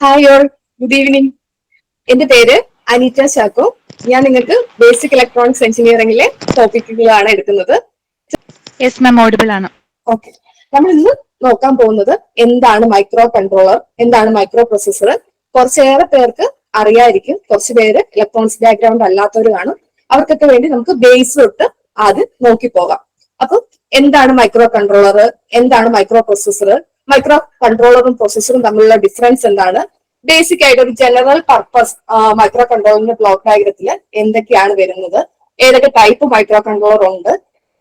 Hi all, good evening. എന്റെ പേര് അനീറ്റ ചാക്കോ. ഞാൻ നിങ്ങൾക്ക് ബേസിക് ഇലക്ട്രോണിക്സ് എഞ്ചിനീയറിംഗിലെ ടോപ്പിക്കുകളാണ് എടുക്കുന്നത്. യെസ് മാം, ഓഡിബിൾ ആണ്. ഓക്കെ, നമ്മൾ ഇന്ന് നോക്കാൻ പോകുന്നത് എന്താണ് മൈക്രോ കൺട്രോളർ, എന്താണ് മൈക്രോ പ്രൊസസ്സർ. കുറച്ചേറെ പേർക്ക് അറിയായിരിക്കും, കുറച്ച് പേര് ഇലക്ട്രോണിക്സ് ബാക്ക്ഗ്രൗണ്ട് അല്ലാത്തവർ കാണും. അവർക്കൊക്കെ വേണ്ടി നമുക്ക് ബേസ് തൊട്ട് ആദ്യം നോക്കി പോകാം. അപ്പൊ എന്താണ് മൈക്രോ കൺട്രോളർ, എന്താണ് മൈക്രോ പ്രൊസസ്സർ, മൈക്രോ കൺട്രോളറും പ്രൊസസ്സറും തമ്മിലുള്ള ഡിഫറൻസ് എന്താണ്, ബേസിക് ആയിട്ട് ഒരു ജനറൽ പർപ്പസ് മൈക്രോ കൺട്രോളറിന്റെ ബ്ലോക്ക് ഡയഗ്രത്തിൽ എന്തൊക്കെയാണ് വരുന്നത്, ഏതൊക്കെ ടൈപ്പ് മൈക്രോ കൺട്രോളർ ഉണ്ട്,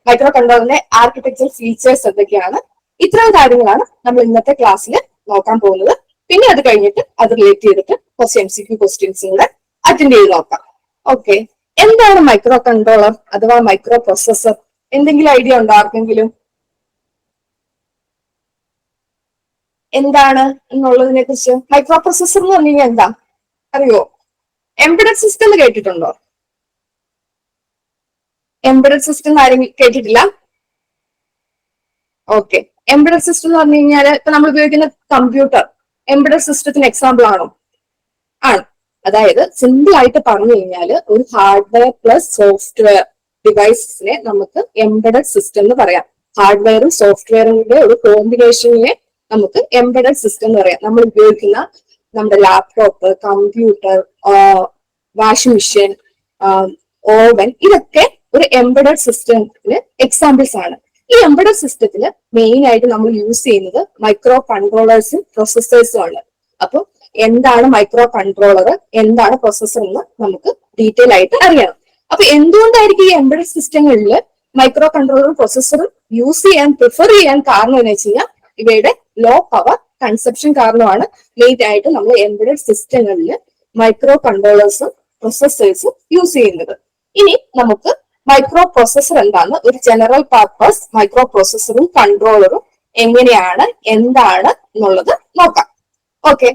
മൈക്രോ കൺട്രോളറിന്റെ ആർക്കിടെക്ചർ ഫീച്ചേഴ്സ് എന്തൊക്കെയാണ്, ഇത്തരം കാര്യങ്ങളാണ് നമ്മൾ ഇന്നത്തെ ക്ലാസ്സിൽ നോക്കാൻ പോകുന്നത്. പിന്നെ അത് കഴിഞ്ഞിട്ട് അത് റിലേറ്റ് ചെയ്തിട്ട് കുറച്ച് MCQ ക്വസ്റ്റ്യൻസും കൂടെ അറ്റൻഡ് ചെയ്ത് നോക്കാം. ഓക്കെ, എന്താണ് മൈക്രോ കൺട്രോളർ അഥവാ മൈക്രോ പ്രൊസസ്സർ? എന്തെങ്കിലും ഐഡിയ ഉണ്ടോ ആർക്കെങ്കിലും? എന്താണ് എന്നുള്ളതിനെ കുറിച്ച്? മൈക്രോ പ്രൊസസ്സർ എന്ന് പറഞ്ഞു കഴിഞ്ഞാൽ എന്താ അറിയോ? എംബഡഡ് സിസ്റ്റം എന്ന് കേട്ടിട്ടുണ്ടോ? എംബഡഡ് സിസ്റ്റം ആരെങ്കിലും കേട്ടിട്ടില്ല? ഓക്കെ, എംബഡഡ് സിസ്റ്റം എന്ന് പറഞ്ഞു കഴിഞ്ഞാൽ ഇപ്പൊ നമ്മൾ ഉപയോഗിക്കുന്ന കമ്പ്യൂട്ടർ എംബഡഡ് സിസ്റ്റത്തിന് എക്സാമ്പിൾ ആണോ? ആണ്. അതായത് സിമ്പിൾ ആയിട്ട് പറഞ്ഞു കഴിഞ്ഞാൽ ഒരു ഹാർഡ്വെയർ പ്ലസ് സോഫ്റ്റ്വെയർ ഡിവൈസസിനെ നമുക്ക് എംബഡഡ് സിസ്റ്റം എന്ന് പറയാം. ഹാർഡ്വെയറും സോഫ്റ്റ്വെയറിന്റെ ഒരു കോമ്പിനേഷനെ നമുക്ക് എംബഡഡ് സിസ്റ്റം എന്ന് പറയാം. നമ്മൾ ഉപയോഗിക്കുന്ന നമ്മുടെ laptop, computer, washing machine, oven, ഇതൊക്കെ ഒരു എംബഡഡ് സിസ്റ്റത്തിന് എക്സാമ്പിൾസ് ആണ്. ഈ എംബഡഡ് സിസ്റ്റത്തിൽ മെയിൻ ആയിട്ട് നമ്മൾ യൂസ് ചെയ്യുന്നത് മൈക്രോ കൺട്രോളേഴ്സും പ്രൊസസ്സേഴ്സും ആണ്. അപ്പൊ എന്താണ് മൈക്രോ കൺട്രോളർ, എന്താണ് പ്രൊസസ്സർ എന്ന് നമുക്ക് ഡീറ്റെയിൽ ആയിട്ട് അറിയണം. അപ്പൊ എന്തുകൊണ്ടായിരിക്കും ഈ എംബഡഡ് സിസ്റ്റങ്ങളിൽ മൈക്രോ കൺട്രോളറും പ്രൊസസ്സറും യൂസ് ചെയ്യാൻ പ്രിഫർ ചെയ്യാൻ കാരണം എന്ന് വെച്ച് കഴിഞ്ഞാൽ ഇവയുടെ ലോ പവർ കൺസപ്ഷൻ കാരണമാണ് മെയിൻ ആയിട്ട് നമ്മൾ എംബഡഡ് സിസ്റ്റങ്ങളിൽ മൈക്രോ കൺട്രോളേഴ്സും പ്രൊസസ്സേഴ്സും യൂസ് ചെയ്യുന്നത്. ഇനി നമുക്ക് മൈക്രോ പ്രൊസസ്സർ എന്താണ്, ഒരു ജനറൽ പർപ്പസ് മൈക്രോ പ്രൊസസ്സറും കൺട്രോളറും എങ്ങനെയാണ്, എന്താണ് എന്നുള്ളത് നോക്കാം. ഓക്കെ,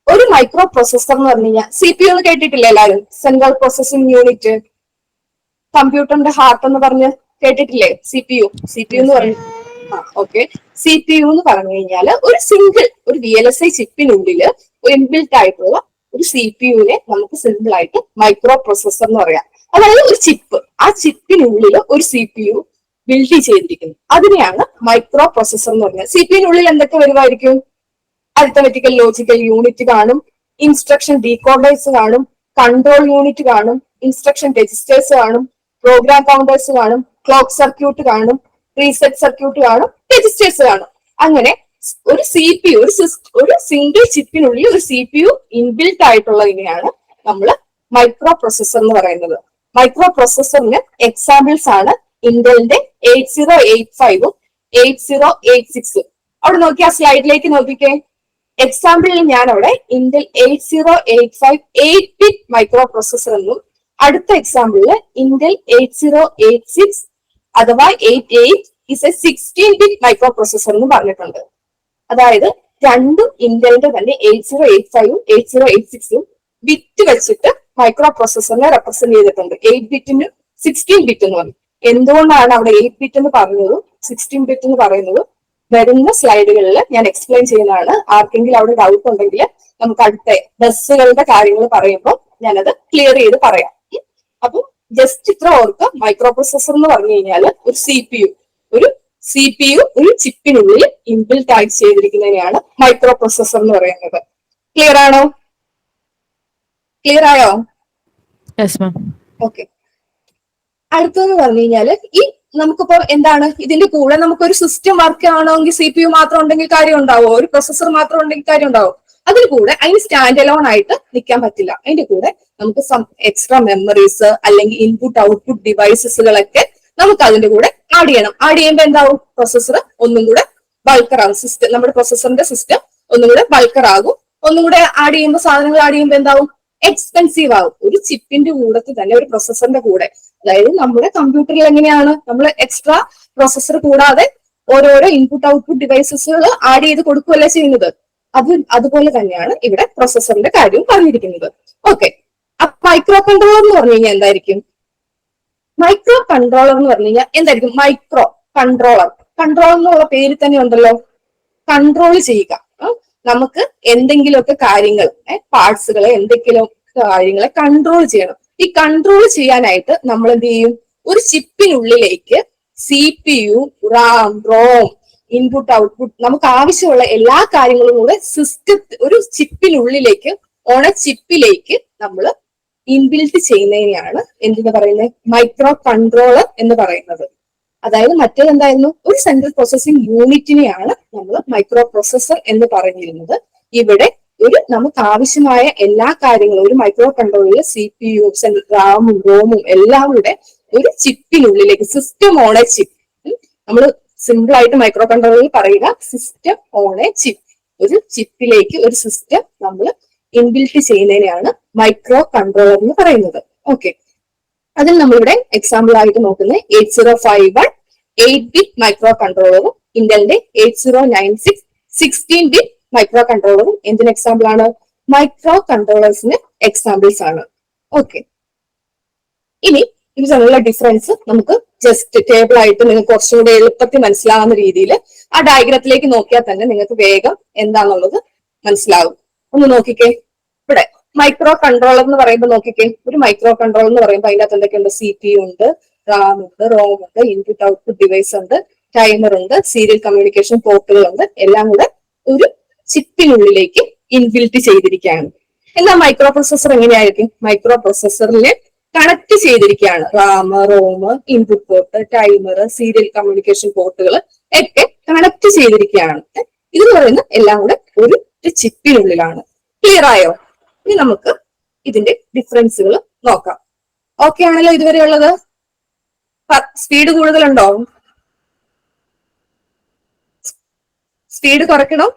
ഒരു മൈക്രോ പ്രൊസസ്സർ എന്ന് പറഞ്ഞു കഴിഞ്ഞാൽ CPU എന്ന് കേട്ടിട്ടില്ല എല്ലാവരും? സെൻട്രൽ പ്രോസസിംഗ് യൂണിറ്റ്, കമ്പ്യൂട്ടറിന്റെ ഹാർട്ട് എന്ന് പറഞ്ഞ് കേട്ടിട്ടില്ലേ? CPU എന്ന് പറഞ്ഞു. ഓക്കെ, CPU എന്ന് പറഞ്ഞു കഴിഞ്ഞാൽ ഒരു സിംഗിൾ ഒരു VLSI ചിപ്പിനുള്ളിൽ ഇൻബിൽറ്റ് ആയിട്ടുള്ള ഒരു CPUവിനെ നമുക്ക് സിമ്പിൾ ആയിട്ട് മൈക്രോ പ്രൊസസ്സർ എന്ന് പറയാം. അതായത് ഒരു ചിപ്പ്, ആ ചിപ്പിനുള്ളിൽ ഒരു CPU ബിൽഡ് ചെയ്തിരിക്കുന്നു, അതിനെയാണ് മൈക്രോ പ്രൊസസ്സർ എന്ന് പറഞ്ഞത്. CPUവിനുള്ളിൽ എന്തൊക്കെ വരുമായിരിക്കും? അരിത്തമെറ്റിക്കൽ ലോജിക്കൽ യൂണിറ്റ് കാണും, ഇൻസ്ട്രക്ഷൻ ഡീകോഡേഴ്സ് കാണും, കൺട്രോൾ യൂണിറ്റ് കാണും, ഇൻസ്ട്രക്ഷൻ രജിസ്റ്റേഴ്സ് കാണും, പ്രോഗ്രാം കൗണ്ടേഴ്സ് കാണും, ക്ലോക്ക് സർക്യൂട്ട് കാണും, റീസെറ്റ് സർക്യൂട്ട് കാണും, രജിസ്റ്റേഴ്സ് കാണും. അങ്ങനെ ഒരു CPU ഒരു സിംഗിൾ ചിപ്പിനുള്ളിൽ ഒരു CPU ഇൻബിൽറ്റ് ആയിട്ടുള്ളതിനെയാണ് നമ്മൾ മൈക്രോ പ്രൊസസ്സർ എന്ന് പറയുന്നത്. മൈക്രോ പ്രൊസസ്സറിന് എക്സാമ്പിൾസ് ആണ് ഇന്റലിന്റെ 8085ഉം 8086ഉം. അവിടെ നോക്കി, ആ സ്ലൈഡിലേക്ക് നോക്കിക്കേ. എക്സാമ്പിളിൽ ഞാൻ അവിടെ ഇന്റൽ 8085 8-bit മൈക്രോ പ്രൊസസ്സർ എന്നും, അടുത്ത എക്സാമ്പിളില് ഇന്റൽ 8086 അഥവാ 88 is A 16-bit micro processor എന്ന് പറഞ്ഞിട്ടുണ്ട്. അതായത് രണ്ടും ഇന്റലിന്റെ തന്നെ 8085ഉം 8086ഉം ബിറ്റ് വെച്ചിട്ട് മൈക്രോ പ്രൊസസ്സറിനെ റെപ്രസെന്റ് ചെയ്തിട്ടുണ്ട്. 8-bit-ന് 16-bit എന്ന് പറയും. എന്തുകൊണ്ടാണ് അവിടെ 8-bit എന്ന് പറഞ്ഞതും 16-bit എന്ന് പറയുന്നതും വരുന്ന സ്ലൈഡുകളിൽ ഞാൻ എക്സ്പ്ലെയിൻ ചെയ്യുന്നതാണ്. ആർക്കെങ്കിലും അവിടെ ഡൗട്ട് ഉണ്ടെങ്കിൽ നമുക്ക് അടുത്ത ബസ്സുകളുടെ കാര്യങ്ങൾ പറയുമ്പോൾ ഞാനത് ക്ലിയർ ചെയ്ത് പറയാം. അപ്പൊ ജസ്റ്റ് ഇത്ര ഓർക്കുക, മൈക്രോ പ്രൊസസ്സർ എന്ന് പറഞ്ഞു കഴിഞ്ഞാൽ ഒരു CPU ഒരു ചിപ്പിനുള്ളിൽ ഇൻബിൽറ്റ് ആയി ചെയ്തിരിക്കുന്നതിനെയാണ് മൈക്രോ പ്രൊസസ്സർ എന്ന് പറയുന്നത്. ക്ലിയർ ആണോ? ക്ലിയർ ആയോ? ഓക്കെ, അടുത്തെന്ന് പറഞ്ഞു കഴിഞ്ഞാല് ഈ നമുക്കിപ്പോ എന്താണ് ഇതിന്റെ കൂടെ നമുക്കൊരു സിസ്റ്റം വർക്ക് ആണെങ്കിൽ CPU മാത്രം ഉണ്ടെങ്കിൽ കാര്യം ഉണ്ടാവോ? ഒരു പ്രൊസസ്സർ മാത്രം ഉണ്ടെങ്കിൽ കാര്യം ഉണ്ടാവോ? അതിന് കൂടെ അതിന് സ്റ്റാൻഡ് അലോൺ ആയിട്ട് നിൽക്കാൻ പറ്റില്ല. അതിന്റെ കൂടെ നമുക്ക് എക്സ്ട്രാ മെമ്മറീസ് അല്ലെങ്കിൽ ഇൻപുട്ട് ഔട്ട്പുട്ട് ഡിവൈസസുകളൊക്കെ നമുക്ക് അതിന്റെ കൂടെ ആഡ് ചെയ്യണം. ആഡ് ചെയ്യുമ്പോൾ എന്താവും? പ്രൊസസ്സർ ഒന്നും കൂടെ ബൾക്കർ ആകും. സിസ്റ്റം, നമ്മുടെ പ്രൊസസ്സറിന്റെ സിസ്റ്റം ഒന്നും കൂടെ ബൾക്കർ ആകും. ഒന്നും കൂടെ ആഡ് ചെയ്യുമ്പോൾ, സാധനങ്ങൾ ആഡ് ചെയ്യുമ്പോൾ എന്താവും? എക്സ്പെൻസീവ് ആകും. ഒരു ചിപ്പിന്റെ കൂടത്തിൽ തന്നെ ഒരു പ്രൊസസ്സറിന്റെ കൂടെ, അതായത് നമ്മുടെ കമ്പ്യൂട്ടറിൽ എങ്ങനെയാണ് നമ്മൾ എക്സ്ട്രാ പ്രൊസസ്സർ കൂടാതെ ഓരോരോ ഇൻപുട്ട് ഔട്ട്പുട്ട് ഡിവൈസസുകൾ ആഡ് ചെയ്ത് കൊടുക്കുകയല്ലേ ചെയ്യുന്നത്? അതുപോലെ തന്നെയാണ് ഇവിടെ പ്രൊസസ്സറിന്റെ കാര്യം പറഞ്ഞിരിക്കുന്നത്. ഓക്കെ, അപ്പൊ മൈക്രോ കൺട്രോളർ എന്ന് പറഞ്ഞു കഴിഞ്ഞാൽ എന്തായിരിക്കും? മൈക്രോ കൺട്രോളർ എന്ന് പറഞ്ഞു കഴിഞ്ഞാൽ എന്തായിരിക്കും? മൈക്രോ കൺട്രോളർ എന്നുള്ള പേര് തന്നെ ഉണ്ടല്ലോ, കൺട്രോൾ ചെയ്യുക. നമുക്ക് എന്തെങ്കിലുമൊക്കെ കാര്യങ്ങൾ പാർട്സുകളെ എന്തെങ്കിലും കാര്യങ്ങളെ കൺട്രോൾ ചെയ്യണം. ഈ കൺട്രോൾ ചെയ്യാനായിട്ട് നമ്മൾ എന്ത് ചെയ്യും? ഒരു ചിപ്പിനുള്ളിലേക്ക് CPU, RAM, ROM, input output നമുക്ക് ആവശ്യമുള്ള എല്ലാ കാര്യങ്ങളും കൂടെ ഒരു ചിപ്പിനുള്ളിലേക്ക് ചിപ്പിലേക്ക് നമ്മൾ ഇൻബിൽറ്റ് ചെയ്യുന്നതിനെയാണ് എന്തെന്ന് പറയുന്നത്? മൈക്രോ കൺട്രോളർ എന്ന് പറയുന്നത്. അതായത് മറ്റേതെന്തായിരുന്നു? ഒരു സെൻട്രൽ പ്രോസസ്സിംഗ് യൂണിറ്റിനെയാണ് നമ്മൾ മൈക്രോ പ്രോസസർ എന്ന് പറഞ്ഞിരുന്നത്. ഇവിടെ നമുക്ക് ആവശ്യമായ എല്ലാ കാര്യങ്ങളും ഒരു മൈക്രോ കൺട്രോളറിൽ CPU, റാമും റോമും എല്ലാം കൂടെ ഒരു ചിപ്പിനുള്ളിലേക്ക്, സിസ്റ്റം ഓൺ എ ചിപ്പ്, നമ്മൾ സിമ്പിൾ ആയിട്ട് മൈക്രോ കൺട്രോളറിൽ പറയുക സിസ്റ്റം ഓൺ എ ചിപ്പ്, ഒരു ചിപ്പിലേക്ക് ഒരു സിസ്റ്റം നമ്മൾ ഇൻബിൽറ്റ് ചെയ്യുന്നതിനെയാണ് മൈക്രോ കൺട്രോളർ എന്ന് പറയുന്നത്. ഓക്കെ, അതിൽ നമ്മളിവിടെ എക്സാമ്പിൾ ആയിട്ട് നോക്കുന്നത് 8051 8-bit മൈക്രോ കൺട്രോളറും ഇന്റലിന്റെ 8096 16-bit മൈക്രോ കൺട്രോളറും എന്തിന് എക്സാമ്പിൾ ആണ്? മൈക്രോ കൺട്രോളേഴ്സിന് എക്സാമ്പിൾസ് ആണ്. ഓക്കെ, ഇനി ഇത് തമ്മിലുള്ള ഡിഫറൻസ് നമുക്ക് ജസ്റ്റ് ടേബിൾ ആയിട്ട് നിങ്ങൾക്ക് കുറച്ചുകൂടി എളുപ്പത്തിൽ മനസ്സിലാവുന്ന രീതിയിൽ ആ ഡയഗ്രത്തിലേക്ക് നോക്കിയാൽ തന്നെ നിങ്ങൾക്ക് വേഗം എന്താണെന്നുള്ളത് മനസ്സിലാവും. ഒന്ന് നോക്കിക്കേ, ഇവിടെ മൈക്രോ കൺട്രോളർ എന്ന് പറയുമ്പോൾ നോക്കിക്കേ, ഒരു മൈക്രോ കൺട്രോളർ എന്ന് പറയുമ്പോൾ അതിൻ്റെ അകത്ത് എന്തൊക്കെയുണ്ട്? CPU ഉണ്ട്, റാം ഉണ്ട്, റോം ഉണ്ട്, ഇൻപുട്ട് ഔട്ട്പുട്ട് ഡിവൈസ് ഉണ്ട്, ടൈമർ ഉണ്ട്, സീരിയൽ കമ്മ്യൂണിക്കേഷൻ പോർട്ടുകൾ ഉണ്ട്, എല്ലാം കൂടെ ഒരു ചിപ്പിനുള്ളിലേക്ക് ഇൻബിൽറ്റ് ചെയ്തിരിക്കുകയാണ്. എന്നാൽ മൈക്രോ പ്രോസസർ എങ്ങനെയായിരിക്കും? മൈക്രോ പ്രോസസറിനെ കണക്ട് ചെയ്തിരിക്കുകയാണ്. RAM, ROM, input port, timer, serial communication പോർട്ടുകൾ ഒക്കെ കണക്ട് ചെയ്തിരിക്കുകയാണ്. ഇതെന്ന് പറയുന്ന എല്ലാം കൂടെ ഒരു ചിപ്പിനുള്ളിലാണ്. ക്ലിയർ ആയോ? ഇനി നമുക്ക് ഇതിന്റെ ഡിഫറൻസുകൾ നോക്കാം. ഓക്കെ ആണല്ലോ ഇതുവരെ ഉള്ളത്? സ്പീഡ് കൂടുതലുണ്ടോ? സ്പീഡ് കുറയ്ക്കണോ?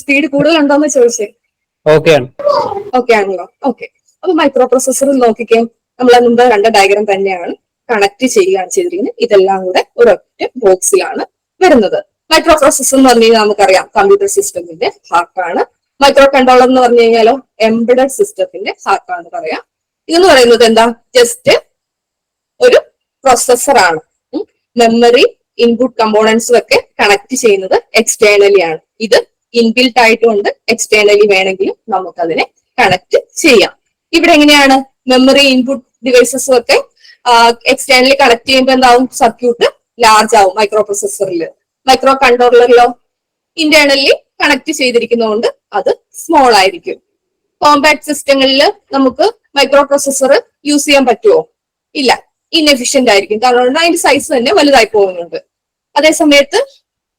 സ്പീഡ് കൂടുതലുണ്ടോന്ന് ചോദിച്ചേ. ഓക്കെ ആണല്ലോ. ഓക്കെ, അപ്പൊ മൈക്രോ പ്രോസസറിൽ നോക്കിക്കേ, നമ്മൾ മുമ്പ് കണ്ട ഡയഗ്രാം തന്നെയാണ് കണക്ട് ചെയ്യുകയാണ് ചെയ്തിരിക്കുന്നത്. ഇതെല്ലാം കൂടെ ഒരൊറ്റ ബോക്സിലാണ് വരുന്നത്. മൈക്രോ പ്രോസസർ എന്ന് പറഞ്ഞു കഴിഞ്ഞാൽ നമുക്കറിയാം കമ്പ്യൂട്ടർ സിസ്റ്റത്തിന്റെ ഹാർട്ടാണ്. മൈക്രോ കൺട്രോളർ എന്ന് പറഞ്ഞു കഴിഞ്ഞാലോ എംബഡഡ് സിസ്റ്റത്തിന്റെ ഹാർട്ടാണെന്ന് പറയാം. ഇതെന്ന് പറയുന്നത് എന്താ? ജസ്റ്റ് ഒരു പ്രോസസറാണ്. മെമ്മറി, ഇൻപുട്ട് കമ്പോണൻസും ഒക്കെ കണക്ട് ചെയ്യുന്നത് എക്സ്റ്റേണലി ആണ്. ഇത് ഇൻബിൽറ്റ് ആയിട്ടുണ്ട്, എക്സ്റ്റേണലി വേണമെങ്കിലും നമുക്കതിനെ കണക്ട് ചെയ്യാം. ഇവിടെ എങ്ങനെയാണ്? മെമ്മറി, ഇൻപുട്ട് ഡിവൈസസും ഒക്കെ എക്സ്റ്റേണലി കണക്ട് ചെയ്യുമ്പോൾ എന്താവും? സർക്യൂട്ട് ലാർജ് ആവും മൈക്രോ പ്രോസസറിൽ. മൈക്രോ കൺട്രോളറിലോ ഇന്റേണലി കണക്ട് ചെയ്തിരിക്കുന്നതുകൊണ്ട് അത് സ്മോൾ ആയിരിക്കും. കോമ്പാക്ട് സിസ്റ്റങ്ങളിൽ നമുക്ക് മൈക്രോ പ്രോസസർ യൂസ് ചെയ്യാൻ പറ്റുമോ? ഇല്ല, ഇൻഎഫിഷ്യന്റ് ആയിരിക്കും. കാരണം അതിന്റെ സൈസ് തന്നെ വലുതായി പോകുന്നുണ്ട്. അതേ സമയത്ത്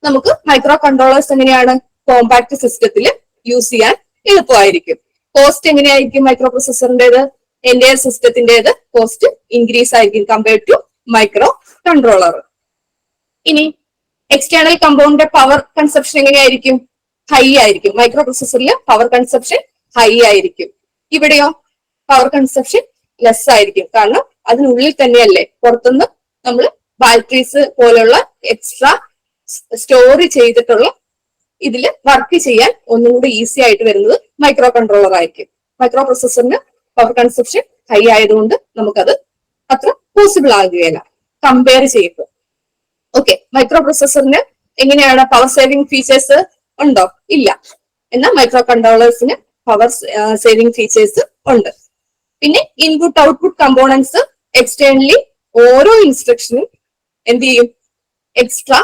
നമുക്ക് മൈക്രോ കൺട്രോളേഴ്സ് എങ്ങനെയാണ്? കോമ്പാക്ട് സിസ്റ്റത്തിൽ യൂസ് ചെയ്യാൻ എളുപ്പമായിരിക്കും. കോസ്റ്റ് എങ്ങനെയായിരിക്കും മൈക്രോ പ്രോസസറിന്റേത്? എൻറ്റയർ സിസ്റ്റത്തിന്റേത് കോസ്റ്റ് ഇൻക്രീസ് ആയിരിക്കും കമ്പയർഡ് ടു മൈക്രോ കൺട്രോളർ. ഇനി എക്സ്റ്റേണൽ കമ്പൗണ്ടിന്റെ പവർ കൺസപ്ഷൻ എങ്ങനെയായിരിക്കും? ഹൈ ആയിരിക്കും. മൈക്രോ പ്രോസസറിൽ പവർ കൺസപ്ഷൻ ഹൈ ആയിരിക്കും. ഇവിടെയോ പവർ കൺസപ്ഷൻ ലെസ് ആയിരിക്കും. കാരണം അതിനുള്ളിൽ തന്നെയല്ലേ, പുറത്തുനിന്ന് നമ്മൾ ബാറ്ററീസ് പോലുള്ള എക്സ്ട്രാ സ്റ്റോർ ചെയ്തിട്ടുള്ള ഇതിൽ വർക്ക് ചെയ്യാൻ ഒന്നും കൂടി ഈസി ആയിട്ട് വരുന്നത് മൈക്രോ കൺട്രോളർ ആയിരിക്കും. മൈക്രോ പ്രോസസറിന് പവർ കൺസപ്ഷൻ ഹൈ ആയതുകൊണ്ട് നമുക്കത് അത്ര പോസിബിൾ ആകുകയില്ല കമ്പയർ ചെയ്യുമ്പോൾ. ഓക്കെ, മൈക്രോ പ്രോസസറിന് എങ്ങനെയാണ്? പവർ സേവിംഗ് ഫീച്ചേഴ്സ് ഉണ്ടോ? ഇല്ല. എന്നാൽ മൈക്രോ കൺട്രോളേഴ്സിന് പവർ സേവിംഗ് ഫീച്ചേഴ്സ് ഉണ്ട്. പിന്നെ ഇൻപുട്ട് ഔട്ട്പുട്ട് കമ്പോണൻസ് എക്സ്റ്റേണലി ഓരോ ഇൻസ്ട്രക്ഷനും എന്ത് ചെയ്യും? എക്സ്ട്രാ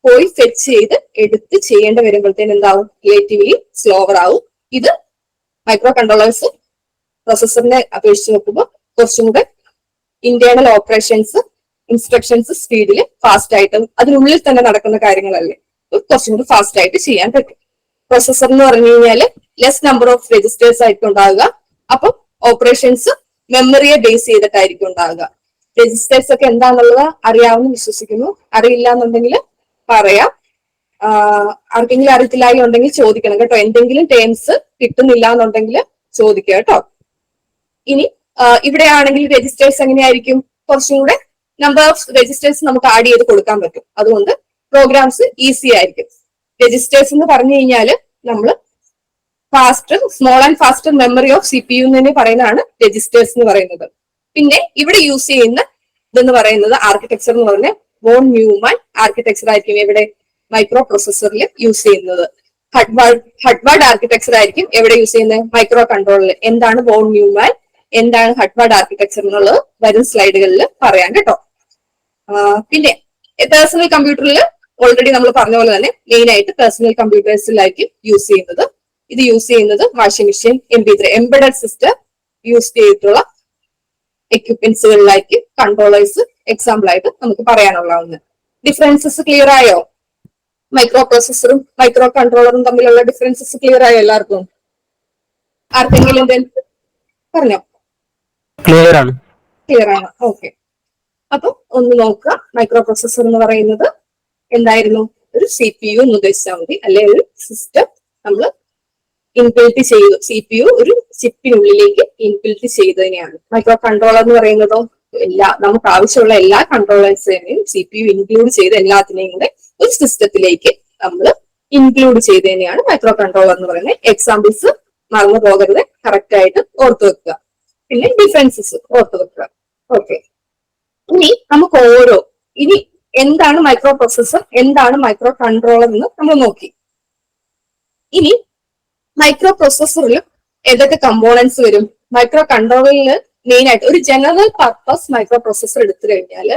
പോയി ഫെച്ച് ചെയ്ത് എടുത്ത് ചെയ്യേണ്ട വരുമ്പോഴത്തേന് എന്താവും? റിലേറ്റീവ്ലി സ്ലോവർ ആവും. ഇത് മൈക്രോ കൺട്രോളേഴ്സ് പ്രോസസറിനെ അപേക്ഷിച്ച് നോക്കുമ്പോൾ കുറച്ചും കൂടെ ഇന്റേണൽ ഓപ്പറേഷൻസ്, ഇൻസ്ട്രക്ഷൻസ് സ്പീഡിൽ ഫാസ്റ്റ് ആയിട്ടും അതിനുള്ളിൽ തന്നെ നടക്കുന്ന കാര്യങ്ങളല്ലേ, കുറച്ചും കൂടി ഫാസ്റ്റ് ആയിട്ട് ചെയ്യാൻ പറ്റും. പ്രോസസർ എന്ന് പറഞ്ഞു കഴിഞ്ഞാൽ ലെസ് നമ്പർ ഓഫ് രജിസ്റ്റേഴ്സ് ആയിരിക്കും ഉണ്ടാവുക. അപ്പം ഓപ്പറേഷൻസ് മെമ്മറിയെ ബേസ് ചെയ്തിട്ടായിരിക്കും ഉണ്ടാവുക. രജിസ്റ്റേഴ്സ് ഒക്കെ എന്താണെന്നുള്ളത് അറിയാമെന്ന് വിശ്വസിക്കുന്നു. അറിയില്ല എന്നുണ്ടെങ്കിൽ പറയാം. ആർക്കെങ്കിലും അറിയത്തില്ലായി ഉണ്ടെങ്കിൽ ചോദിക്കണം കേട്ടോ. എന്തെങ്കിലും ടേംസ് കിട്ടുന്നില്ല എന്നുണ്ടെങ്കിൽ ചോദിക്കുക കേട്ടോ. ഇനി ഇവിടെ ആണെങ്കിൽ രജിസ്റ്റേഴ്സ് എങ്ങനെയായിരിക്കും? കുറച്ചും കൂടെ നമ്പർ ഓഫ് രജിസ്റ്റേഴ്സ് നമുക്ക് ആഡ് ചെയ്ത് കൊടുക്കാൻ പറ്റും. അതുകൊണ്ട് പ്രോഗ്രാംസ് ഈസി ആയിരിക്കും. രജിസ്റ്റേഴ്സ് എന്ന് പറഞ്ഞു കഴിഞ്ഞാൽ നമ്മൾ small and faster memory of CPU എന്ന് പറയുന്നതാണ് രജിസ്റ്റേഴ്സ് എന്ന് പറയുന്നത്. പിന്നെ ഇവിടെ യൂസ് ചെയ്യുന്ന ഇതെന്ന് പറയുന്നത് ആർക്കിടെക്ചർ എന്ന് പറഞ്ഞ വോൺ ന്യൂമാൻ ആർക്കിടെക്ചർ ആയിരിക്കും ഇവിടെ മൈക്രോ പ്രോസസറിൽ യൂസ് ചെയ്യുന്നത്. ഹഡ്വാർഡ് ആർക്കിടെക്ചർ ആയിരിക്കും എവിടെ യൂസ് ചെയ്യുന്നത്? മൈക്രോ കൺട്രോളറിൽ. എന്താണ് വോൺ ന്യൂമാൻ, എന്താണ് ഹഡ്വാർഡ് ആർക്കിടെക്ചർ എന്നുള്ളത് വരും സ്ലൈഡുകളിൽ പറയാം കേട്ടോ. പിന്നെ പേഴ്സണൽ കമ്പ്യൂട്ടറിൽ ഓൾറെഡി നമ്മൾ പറഞ്ഞ പോലെ തന്നെ മെയിൻ ആയിട്ട് പേഴ്സണൽ കമ്പ്യൂട്ടേഴ്സിലായിരിക്കും യൂസ് ചെയ്യുന്നത്. ഇത് യൂസ് ചെയ്യുന്നത് washing machine, MP3 embedded system use ചെയ്തിട്ടുള്ള എക്യുപ്മെന്റ്സുകളിലായിരിക്കും കൺട്രോളേഴ്സ് എക്സാമ്പിൾ ആയിട്ട് നമുക്ക് പറയാനുള്ളതാണ്. ഡിഫറൻസസ് ക്ലിയർ ആയോ? മൈക്രോ പ്രോസസ്സറും മൈക്രോ കൺട്രോളറും തമ്മിലുള്ള ഡിഫറൻസസ് ക്ലിയർ ആയോ എല്ലാവർക്കും? ആർക്കെങ്കിലും എന്തെങ്കിലും പറഞ്ഞോ? ക്ലിയർ ആണ്. ക്ലിയർ ആണ്, ഓക്കെ. അപ്പൊ ഒന്ന് നോക്കുക. മൈക്രോ പ്രോസസ്സർ എന്ന് പറയുന്നത് എന്തായിരുന്നു? ഒരു CPU എന്ന് ഉദ്ദേശിച്ചാൽ മതി, അല്ലെ ഒരു സിസ്റ്റം നമ്മൾ ഇൻബിൽറ്റ് ചെയ്തു. CPU ഒരു ചിപ്പിനുള്ളിലേക്ക് ഇൻബിൽറ്റ് ചെയ്തതിനെയാണ്. മൈക്രോ കൺട്രോളർ എന്ന് പറയുന്നതോ നമുക്ക് ആവശ്യമുള്ള എല്ലാ കൺട്രോളേഴ്സിനെയും CPU ഇൻക്ലൂഡ് ചെയ്ത് എല്ലാത്തിനെയും കൂടെ ഒരു സിസ്റ്റത്തിലേക്ക് നമ്മൾ ഇൻക്ലൂഡ് ചെയ്തതിനെയാണ് മൈക്രോ കൺട്രോളർ എന്ന് പറയുന്നത്. എക്സാമ്പിൾസ് മറന്നു പോകരുത്, കറക്റ്റ് ആയിട്ട് ഓർത്തു വെക്കുക. പിന്നെ ഡിഫറൻസസ് ഓർത്തു വെക്കുക. ഓക്കെ, ഇനി നമുക്ക് ഇനി എന്താണ് മൈക്രോ പ്രോസസ്സർ, എന്താണ് മൈക്രോ കൺട്രോളർ എന്ന് നമ്മൾ നോക്കി. ഇനി മൈക്രോ പ്രോസസ്സറിൽ ഏതൊക്കെ കമ്പോണൻസ് വരും? മൈക്രോ കൺട്രോളറിൽ മെയിൻ ആയിട്ട് ഒരു ജനറൽ പർപ്പസ് മൈക്രോ പ്രോസസ്സർ എടുത്തു കഴിഞ്ഞാൽ,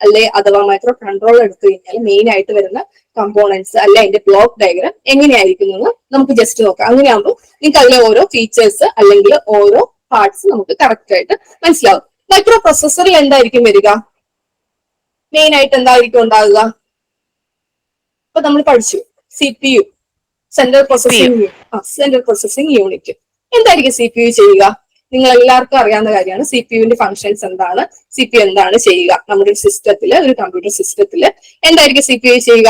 അല്ലെ അഥവാ മൈക്രോ കൺട്രോളർ എടുത്തു കഴിഞ്ഞാൽ മെയിൻ ആയിട്ട് വരുന്ന കമ്പോണൻസ് അല്ലെ അതിന്റെ ബ്ലോക്ക് ഡയഗ്രാം എങ്ങനെയായിരിക്കും എന്ന് നമുക്ക് ജസ്റ്റ് നോക്കാം. അങ്ങനെയാകുമ്പോൾ നിങ്ങൾക്ക് അതിലെ ഓരോ ഫീച്ചേഴ്സ് അല്ലെങ്കിൽ ഓരോ പാർട്സ് നമുക്ക് കറക്റ്റ് ആയിട്ട് മനസ്സിലാവും. മൈക്രോ പ്രോസസ്സറിൽ എന്തായിരിക്കും വരിക? മെയിൻ ആയിട്ട് എന്തായിരിക്കും ഉണ്ടാകുക? ഇപ്പൊ നമ്മൾ പഠിച്ചു CPU, സെൻട്രൽ പ്രോസസിംഗ് യൂണിറ്റ്. എന്തായിരിക്കും CPU ചെയ്യുക? നിങ്ങൾ എല്ലാവർക്കും അറിയാവുന്ന കാര്യമാണ്. CPUവിന്റെ ഫങ്ഷൻസ് എന്താണ്, CPU എന്താണ് ചെയ്യുക? നമ്മുടെ സിസ്റ്റത്തില്, ഒരു കമ്പ്യൂട്ടർ സിസ്റ്റത്തില് എന്തായിരിക്കും CPU ചെയ്യുക?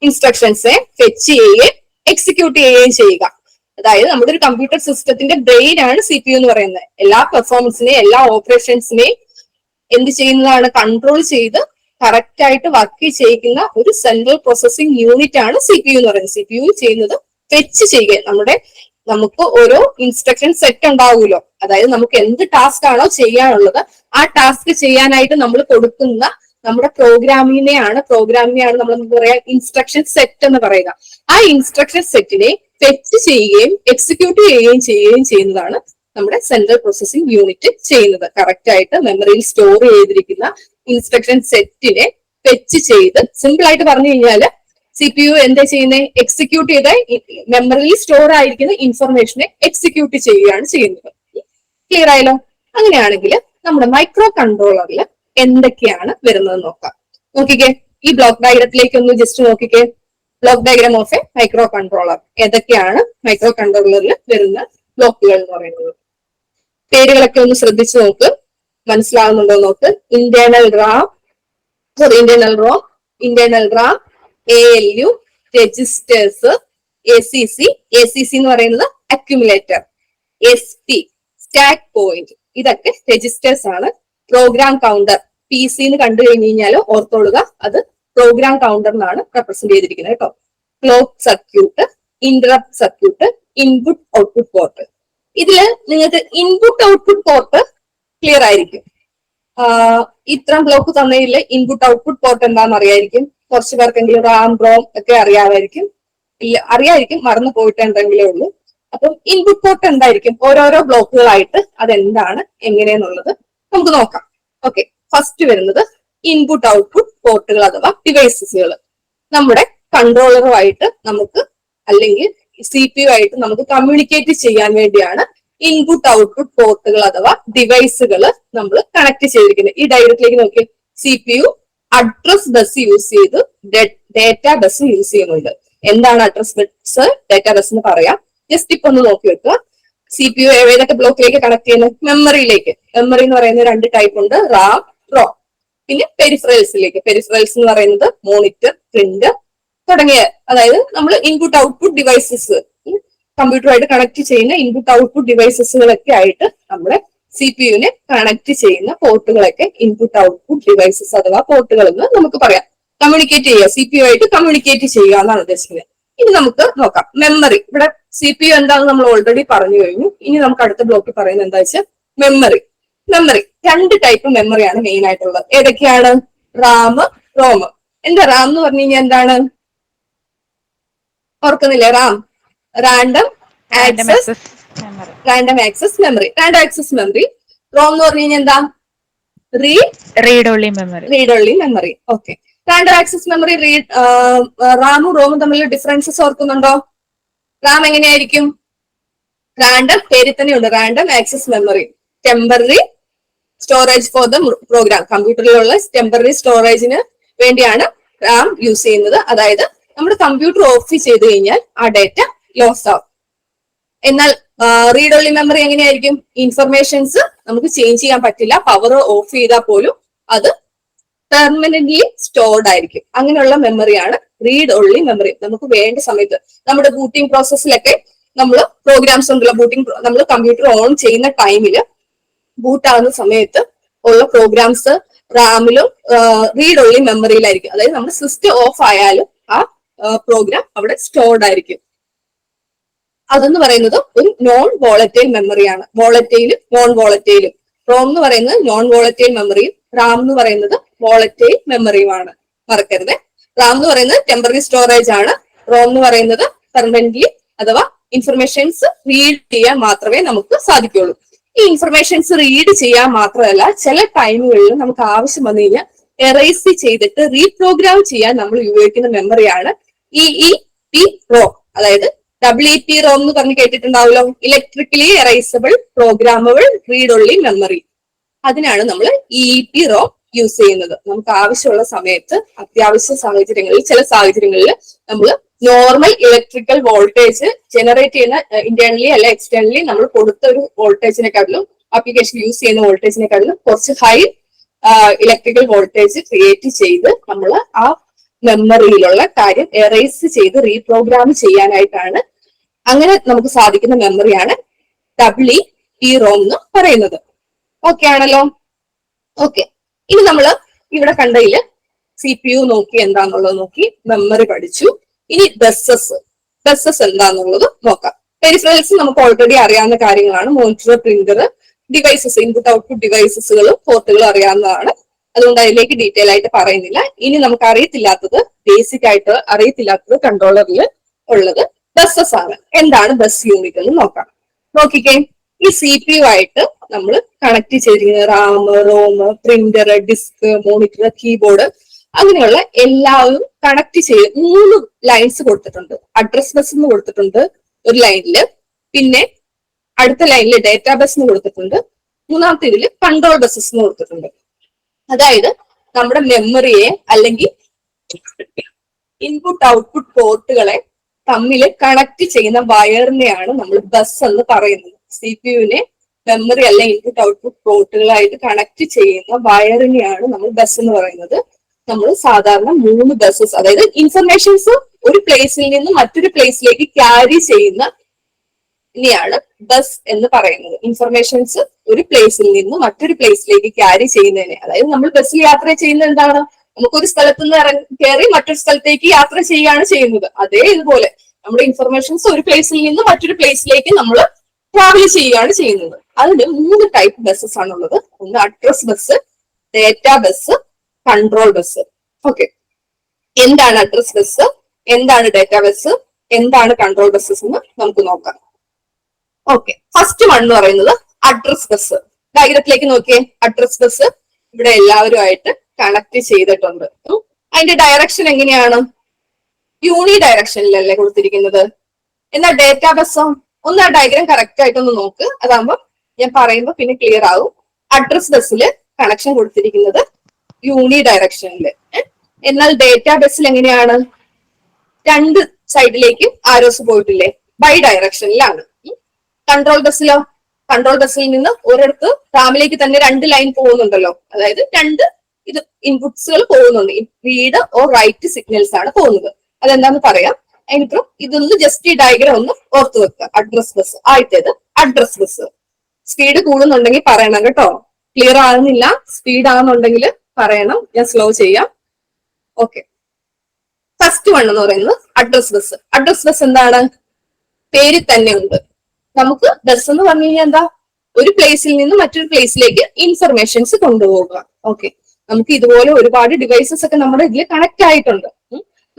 ഇൻസ്ട്രക്ഷൻസ് ഫെച്ച് ചെയ്യുകയും എക്സിക്യൂട്ട് ചെയ്യുകയും ചെയ്യുക. അതായത് നമ്മുടെ ഒരു കമ്പ്യൂട്ടർ സിസ്റ്റത്തിന്റെ ബ്രെയിൻ ആണ് CPU എന്ന് പറയുന്നത്. എല്ലാ പെർഫോമൻസിനെയും എല്ലാ ഓപ്പറേഷൻസിനെയും എന്ത് ചെയ്യുന്നതാണ്? കൺട്രോൾ ചെയ്ത് കറക്റ്റ് ആയിട്ട് വർക്ക് ചെയ്യിക്കുന്ന ഒരു സെൻട്രൽ പ്രോസസിംഗ് യൂണിറ്റ് ആണ് CPU എന്ന് പറയുന്നത്. CPU ചെയ്യുന്നത് ഫെച്ച് ചെയ്യുക. നമുക്ക് ഓരോ ഇൻസ്ട്രക്ഷൻ സെറ്റ് ഉണ്ടാവുമല്ലോ, അതായത് നമുക്ക് എന്ത് ടാസ്ക് ആണോ ചെയ്യാനുള്ളത് ആ ടാസ്ക് ചെയ്യാനായിട്ട് നമ്മൾ കൊടുക്കുന്ന നമ്മുടെ പ്രോഗ്രാമിനെയാണ് നമ്മൾ എന്താ പറയാ, ഇൻസ്ട്രക്ഷൻ സെറ്റ് എന്ന് പറയുക. ആ ഇൻസ്ട്രക്ഷൻ സെറ്റിനെ ഫെച്ച് ചെയ്യുകയും എക്സിക്യൂട്ട് ചെയ്യുകയും ചെയ്യുന്നതാണ് നമ്മുടെ സെൻട്രൽ പ്രോസസിംഗ് യൂണിറ്റ് ചെയ്യുന്നത്. കറക്റ്റ് ആയിട്ട് മെമ്മറിയിൽ സ്റ്റോർ ചെയ്തിരിക്കുന്ന ഇൻസ്ട്രക്ഷൻ സെറ്റിനെ ഫെച്ച് ചെയ്ത്, സിമ്പിൾ ആയിട്ട് പറഞ്ഞു കഴിഞ്ഞാല് CPU എന്താ ചെയ്യുന്നത്? എക്സിക്യൂട്ട് ചെയ്ത മെമ്മറിയിൽ സ്റ്റോർ ആയിരിക്കുന്ന ഇൻഫർമേഷനെ എക്സിക്യൂട്ട് ചെയ്യുകയാണ് ചെയ്യുന്നത്. ക്ലിയർ ആയല്ലോ? അങ്ങനെയാണെങ്കിൽ നമ്മുടെ മൈക്രോ കൺട്രോളറിൽ എന്തൊക്കെയാണ് വരുന്നത് നോക്കാം. നോക്കിക്കേ, ഈ ബ്ലോക്ക് ഡയഗ്രത്തിലേക്ക് ഒന്ന് ജസ്റ്റ് നോക്കിക്കേ. Block diagram of A micro controller. ഏതൊക്കെയാണ് മൈക്രോ കൺട്രോളറിൽ വരുന്ന ബ്ലോക്കുകൾ എന്ന് പറയുന്നത്? പേരുകളൊക്കെ ഒന്ന് ശ്രദ്ധിച്ചു നോക്ക്, മനസ്സിലാവുന്നുണ്ടോ നോക്ക്. Internal Ram, ALU, registers, ACC എന്ന് പറയുന്നത് അക്യുമുലേറ്റർ, SP, സ്റ്റാക്ക് പോയിന്റ്, ഇതൊക്കെ രജിസ്റ്റേഴ്സ് ആണ്. പ്രോഗ്രാം കൗണ്ടർ, PC എന്ന് കണ്ടു കഴിഞ്ഞു കഴിഞ്ഞാൽ ഓർത്തോളുക, അത് പ്രോഗ്രാം കൗണ്ടർ എന്നാണ് റെപ്രസെന്റ് ചെയ്തിരിക്കുന്നത് കേട്ടോ. Clock circuit, interrupt circuit, input output port. ഇതില് നിങ്ങൾക്ക് ഇൻപുട്ട് ഔട്ട്പുട്ട് പോർട്ട് ക്ലിയർ ആയിരിക്കും. ഇത്രയും ബ്ലോക്ക് തന്നതിൽ ഇൻപുട്ട് ഔട്ട്പുട്ട് പോർട്ട് എന്താണെന്ന് അറിയായിരിക്കും. കുറച്ച് പേർക്കെങ്കിലും റാം റോം ഒക്കെ അറിയായിരിക്കും, മറന്നു പോയിട്ടുണ്ടെങ്കിലേ ഉള്ളൂ. അപ്പം ഇൻപുട്ട് പോർട്ട് എന്തായിരിക്കും? ഓരോരോ ബ്ലോക്കുകളായിട്ട് അതെന്താണ് എങ്ങനെയെന്നുള്ളത് നമുക്ക് നോക്കാം. ഓക്കെ, ഫസ്റ്റ് വരുന്നത് ഇൻപുട്ട് ഔട്ട്പുട്ട് പോർട്ടുകൾ അഥവാ ഡിവൈസസുകൾ. നമ്മുടെ കൺട്രോളറുമായിട്ട് നമുക്ക് അല്ലെങ്കിൽ CPU ആയിട്ട് നമുക്ക് കമ്മ്യൂണിക്കേറ്റ് ചെയ്യാൻ വേണ്ടിയാണ് ഇൻപുട്ട് ഔട്ട്പുട്ട് പോർട്ടുകൾ അഥവാ ഡിവൈസുകൾ നമ്മൾ കണക്ട് ചെയ്തിരിക്കുന്നത്. ഈ ഡയഗ്രത്തിലേക്ക് നോക്കി, CPU അഡ്രസ് ബസ് യൂസ് ചെയ്ത് ഡേറ്റ ബസ് യൂസ് ചെയ്യുന്നുണ്ട്. എന്താണ് അഡ്രസ് ബസ്, ഡേറ്റ ബസ് എന്ന് പറയാം. ജസ്റ്റ് ഇപ്പൊ ഒന്ന് നോക്കി വെക്കുക. CPU ഏതൊക്കെ ബ്ലോക്കിലേക്ക് കണക്ട് ചെയ്യുന്നത്? മെമ്മറിയിലേക്ക്. മെമ്മറി എന്ന് പറയുന്ന രണ്ട് ടൈപ്പ് ഉണ്ട്, റാം, റോം. പിന്നെ പെരിഫറൽസിലേക്ക്. പെരിഫറൽസ് എന്ന് പറയുന്നത് മോണിറ്റർ, പ്രിന്റർ തുടങ്ങിയ, അതായത് നമ്മൾ ഇൻപുട്ട് ഔട്ട്പുട്ട് ഡിവൈസസ്, കമ്പ്യൂട്ടറുമായിട്ട് കണക്ട് ചെയ്യുന്ന ഇൻപുട്ട് ഔട്ട്പുട്ട് ഡിവൈസസുകളൊക്കെ ആയിട്ട് നമ്മുടെ CPUവിനെ കണക്ട് ചെയ്യുന്ന പോർട്ടുകളൊക്കെ ഇൻപുട്ട് ഔട്ട്പുട്ട് ഡിവൈസസ് അഥവാ പോർട്ടുകൾ എന്ന് നമുക്ക് പറയാം. കമ്മ്യൂണിക്കേറ്റ് ചെയ്യുക, CPU ആയിട്ട് കമ്മ്യൂണിക്കേറ്റ് ചെയ്യുക എന്നാണ് ഉദ്ദേശിക്കുന്നത്. ഇനി നമുക്ക് നോക്കാം മെമ്മറി. ഇവിടെ CPU എന്താണെന്ന് നമ്മൾ ഓൾറെഡി പറഞ്ഞു കഴിഞ്ഞു. ഇനി നമുക്ക് അടുത്ത ബ്ലോക്കിൽ പറയുന്നത് എന്താ വെച്ചാൽ മെമ്മറി. രണ്ട് ടൈപ്പ് മെമ്മറിയാണ് മെയിൻ ആയിട്ടുള്ളത്. ഏതൊക്കെയാണ്? RAM, ROM. എന്താ റാം എന്ന് പറഞ്ഞു കഴിഞ്ഞാൽ എന്താണ്? ഓർക്കുന്നില്ലേ? Random random access access memory. Random access memory. Random access memory. ROM എന്ന് പറഞ്ഞു കഴിഞ്ഞാൽ എന്താ? Read only memory. Read only memory. Okay. Random access memory റാമും റോമും തമ്മിലുള്ള ഡിഫറൻസസ് ഓർക്കുന്നുണ്ടോ? റാം എങ്ങനെയായിരിക്കും? റാൻഡം പേരിൽ തന്നെ ഉണ്ട്, random access memory. Temporary storage for the program. കമ്പ്യൂട്ടറിലുള്ള ടെമ്പററി സ്റ്റോറേജിന് വേണ്ടിയാണ് റാം യൂസ് ചെയ്യുന്നത്. അതായത് നമ്മുടെ കമ്പ്യൂട്ടർ ഓഫ് ചെയ്ത് കഴിഞ്ഞാൽ ആ ഡേറ്റ ലോസ് ആവും. എന്നാൽ റീഡ് ഓൺലി മെമ്മറി എങ്ങനെയായിരിക്കും? ഇൻഫർമേഷൻസ് നമുക്ക് ചേഞ്ച് ചെയ്യാൻ പറ്റില്ല. പവർ ഓഫ് ചെയ്താൽ പോലും അത് പെർമനന്റ്ലി സ്റ്റോർഡ് ആയിരിക്കും. അങ്ങനെയുള്ള മെമ്മറിയാണ് റീഡ് ഓൺലി മെമ്മറി. നമുക്ക് വേണ്ട സമയത്ത് നമ്മുടെ ബൂട്ടിംഗ് പ്രോസസ്സിലൊക്കെ നമ്മൾ പ്രോഗ്രാംസ് ഉണ്ടല്ലോ, നമ്മൾ കമ്പ്യൂട്ടർ ഓൺ ചെയ്യുന്ന ടൈമിൽ ബൂട്ട് ആവുന്ന സമയത്ത് ഉള്ള പ്രോഗ്രാംസ് റാമിലും റീഡ് ഓൺലി മെമ്മറിയിലായിരിക്കും. അതായത് നമ്മുടെ സിസ്റ്റം ഓഫ് ആയാലും ആ പ്രോഗ്രാം അവിടെ സ്റ്റോർഡ് ആയിരിക്കും. അതെന്ന് പറയുന്നത് ഒരു നോൺ വോളറ്റൈൽ മെമ്മറിയാണ്. വോളറ്റൈലും നോൺ വോളറ്റൈലും. റോം എന്ന് പറയുന്നത് നോൺ വോളറ്റൈൽ മെമ്മറിയും റാം എന്ന് പറയുന്നത് വോളറ്റൈൽ മെമ്മറിയുമാണ്. മറക്കരുത്. റാം എന്ന് പറയുന്നത് ടെമ്പററി സ്റ്റോറേജ് ആണ്. റോം എന്ന് പറയുന്നത് പെർമനന്റ്ലി അഥവാ ഇൻഫർമേഷൻസ് റീഡ് ചെയ്യാൻ മാത്രമേ നമുക്ക് സാധിക്കുള്ളൂ. ഈ ഇൻഫർമേഷൻസ് റീഡ് ചെയ്യാൻ മാത്രമല്ല, ചില ടൈമുകളിൽ നമുക്ക് ആവശ്യം വന്നു കഴിഞ്ഞാൽ എറേസ് ചെയ്തിട്ട് റീപ്രോഗ്രാം ചെയ്യാൻ നമ്മൾ ഉപയോഗിക്കുന്ന മെമ്മറിയാണ് EEPROM. അതായത് WEPROM എന്ന് പറഞ്ഞ് കേട്ടിട്ടുണ്ടാവല്ലോ. Electrically erasable programmable read only memory. അതിനാണ് നമ്മൾ EEPROM യൂസ് ചെയ്യുന്നത്. നമുക്ക് ആവശ്യമുള്ള സമയത്ത്, അത്യാവശ്യ സാഹചര്യങ്ങളിൽ, ചില സാഹചര്യങ്ങളിൽ നമ്മൾ നോർമൽ ഇലക്ട്രിക്കൽ വോൾട്ടേജ് ജനറേറ്റ് ചെയ്യുന്ന ഇന്റേണലി അല്ല എക്സ്റ്റേണലി നമ്മൾ കൊടുത്ത ഒരു വോൾട്ടേജിനെക്കാട്ടിലും ആപ്ലിക്കേഷൻ യൂസ് ചെയ്യുന്ന വോൾട്ടേജിനെക്കാട്ടിലും കുറച്ച് ഹൈ ഇലക്ട്രിക്കൽ വോൾട്ടേജ് ക്രിയേറ്റ് ചെയ്ത് നമ്മൾ ആ മെമ്മറിയിലുള്ള കാര്യം എറേസ് ചെയ്ത് റീപ്രോഗ്രാം ചെയ്യാനായിട്ടാണ്. അങ്ങനെ നമുക്ക് സാധിക്കുന്ന മെമ്മറിയാണ് WEPROM എന്ന് പറയുന്നത്. ഓക്കെ ആണല്ലോ? ഓക്കെ. ഇനി നമ്മൾ ഇവിടെ കണ്ടതില് CPU നോക്കി, എന്താന്നുള്ളത് നോക്കി, മെമ്മറി പഠിച്ചു. ഇനി ബസ്സസ് എന്താന്നുള്ളത് നോക്കാം. പെരിഫറൽസ് നമുക്ക് ഓൾറെഡി അറിയാവുന്ന കാര്യങ്ങളാണ്. Monitor, printer, devices, input output ഡിവൈസസുകളും പോർട്ടുകളും അറിയാവുന്നതാണ്. അതുകൊണ്ട് അതിലേക്ക് ഡീറ്റെയിൽ ആയിട്ട് പറയുന്നില്ല. ഇനി നമുക്ക് അറിയത്തില്ലാത്തത്, ബേസിക് ആയിട്ട് അറിയത്തില്ലാത്തത് കൺട്രോളറിൽ ഉള്ളത് ബസ്സസ് ആണ്. എന്താണ് ബസ് യൂണിറ്റ് എന്ന് നോക്കാം. നോക്കിക്കേ, ഈ CPU ആയിട്ട് നമ്മൾ കണക്ട് ചെയ്തിരിക്കുന്ന RAM, ROM, printer, disk, monitor, keyboard, അങ്ങനെയുള്ള എല്ലാവരും കണക്ട് ചെയ്ത് 3 ലൈൻസ് കൊടുത്തിട്ടുണ്ട്. അഡ്രസ് ബസ് എന്ന് കൊടുത്തിട്ടുണ്ട് ഒരു ലൈനില്, പിന്നെ അടുത്ത ലൈനിൽ ഡേറ്റാ ബസ് എന്ന് കൊടുത്തിട്ടുണ്ട്, മൂന്നാമത്തെ ഇതിൽ കൺട്രോൾ ബസ്സസ് എന്ന് കൊടുത്തിട്ടുണ്ട്. അതായത് നമ്മുടെ മെമ്മറിയെ അല്ലെങ്കിൽ ഇൻപുട്ട് ഔട്ട്പുട്ട് പോർട്ടുകളെ തമ്മിൽ കണക്ട് ചെയ്യുന്ന വയറിനെയാണ് നമ്മൾ ബസ് എന്ന് പറയുന്നത്. CPUവിനെ മെമ്മറി അല്ല ഇൻപുട്ട് ഔട്ട്പുട്ട് പോർട്ടുകളായിട്ട് കണക്ട് ചെയ്യുന്ന വയറിനെയാണ് നമ്മൾ ബസ് എന്ന് പറയുന്നത്. നമ്മൾ സാധാരണ 3 ബസ്സസ്, അതായത് ഇൻഫർമേഷൻസ് ഒരു പ്ലേസിൽ നിന്ന് മറ്റൊരു പ്ലേസിലേക്ക് ക്യാരി ചെയ്യുന്ന ഇനിയാണ് ബസ് എന്ന് പറയുന്നത്. ഇൻഫർമേഷൻസ് ഒരു പ്ലേസിൽ നിന്ന് മറ്റൊരു പ്ലേസിലേക്ക് ക്യാരി ചെയ്യുന്നതിനെ, അതായത് നമ്മൾ ബസ്സിൽ യാത്ര ചെയ്യുന്നത് എന്താണ്? നമുക്കൊരു സ്ഥലത്ത് നിന്ന് കയറി മറ്റൊരു സ്ഥലത്തേക്ക് യാത്ര ചെയ്യുകയാണ് ചെയ്യുന്നത്. അതേ ഇതുപോലെ നമ്മുടെ ഇൻഫർമേഷൻസ് ഒരു പ്ലേസിൽ നിന്ന് മറ്റൊരു പ്ലേസിലേക്ക് നമ്മൾ ട്രാവൽ ചെയ്യുകയാണ് ചെയ്യുന്നത്. അതിന് 3 ടൈപ്പ് ബസ്സസ് ആണുള്ളത്. ഒന്ന് address bus, data bus, control bus. Okay, എന്താണ് അഡ്രസ് ബസ്, എന്താണ് ഡേറ്റാ ബസ്, എന്താണ് കൺട്രോൾ ബസ്സസ് എന്ന് നമുക്ക് നോക്കാം. ഓക്കെ, ഫസ്റ്റ് വൺ എന്ന് പറയുന്നത് അഡ്രസ് ബസ്. ഡയഗ്രത്തിലേക്ക് നോക്കിയേ. അഡ്രസ് ബസ് ഇവിടെ എല്ലാവരുമായിട്ട് കണക്ട് ചെയ്തിട്ടുണ്ട്. അതിന്റെ ഡയറക്ഷൻ എങ്ങനെയാണ്? യൂണി ഡയറക്ഷനിലല്ലേ കൊടുത്തിരിക്കുന്നത്. എന്നാൽ ഡേറ്റാ ബസ്സോ? ഒന്ന് ആ ഡയഗ്രാം കറക്റ്റ് ആയിട്ടൊന്ന് നോക്ക്. അതാകുമ്പോൾ ഞാൻ പറയുമ്പോൾ പിന്നെ ക്ലിയർ ആവും. അഡ്രസ് ബസ്സിൽ കണക്ഷൻ കൊടുത്തിരിക്കുന്നത് യൂണി ഡയറക്ഷനിൽ. എന്നാൽ ഡേറ്റാ ബസ്സിൽ എങ്ങനെയാണ്? 2 സൈഡിലേക്കും ആരോസ് പോയിട്ടില്ലേ? ബൈ ഡയറക്ഷനിലാണ്. കൺട്രോൾ ബസ്സിലോ? കൺട്രോൾ ബസ്സിൽ നിന്ന് ഒരിടത്ത് റാമിലേക്ക് തന്നെ 2 ലൈൻ പോകുന്നുണ്ടല്ലോ. അതായത് 2 ഇത് ഇൻപുട്സുകൾ പോകുന്നുണ്ട്. റീഡ് ഓർ റൈറ്റ് സിഗ്നൽസ് ആണ് പോകുന്നത്. അതെന്താന്ന് പറയാം. അതിനിപ്പം ഇതൊന്ന് ജസ്റ്റ് ഈ ഡയഗ്രാം ഒന്ന് ഓർത്ത് വെക്കുക. അഡ്രസ് ബസ് ആയിട്ടേത് അഡ്രസ് ബസ്. സ്പീഡ് കൂടുന്നുണ്ടെങ്കിൽ പറയണം കേട്ടോ. ക്ലിയർ ആകുന്നില്ല, സ്പീഡ് ആകുന്നുണ്ടെങ്കിൽ പറയണം, ഞാൻ സ്ലോ ചെയ്യാം. ഓക്കെ, ഫസ്റ്റ് വൺ എന്ന് പറയുന്നത് അഡ്രസ് ബസ്. അഡ്രസ് ബസ് എന്താണ്? പേരിൽ തന്നെ ഉണ്ട്. നമുക്ക് ബസ് എന്ന് പറഞ്ഞു കഴിഞ്ഞാൽ എന്താ? ഒരു പ്ലേസിൽ നിന്ന് മറ്റൊരു പ്ലേസിലേക്ക് ഇൻഫർമേഷൻസ് കൊണ്ടുപോകുക. ഓക്കെ, നമുക്ക് ഇതുപോലെ ഒരുപാട് ഡിവൈസസ് ഒക്കെ നമ്മുടെ ഇതിൽ കണക്ട് ആയിട്ടുണ്ട്.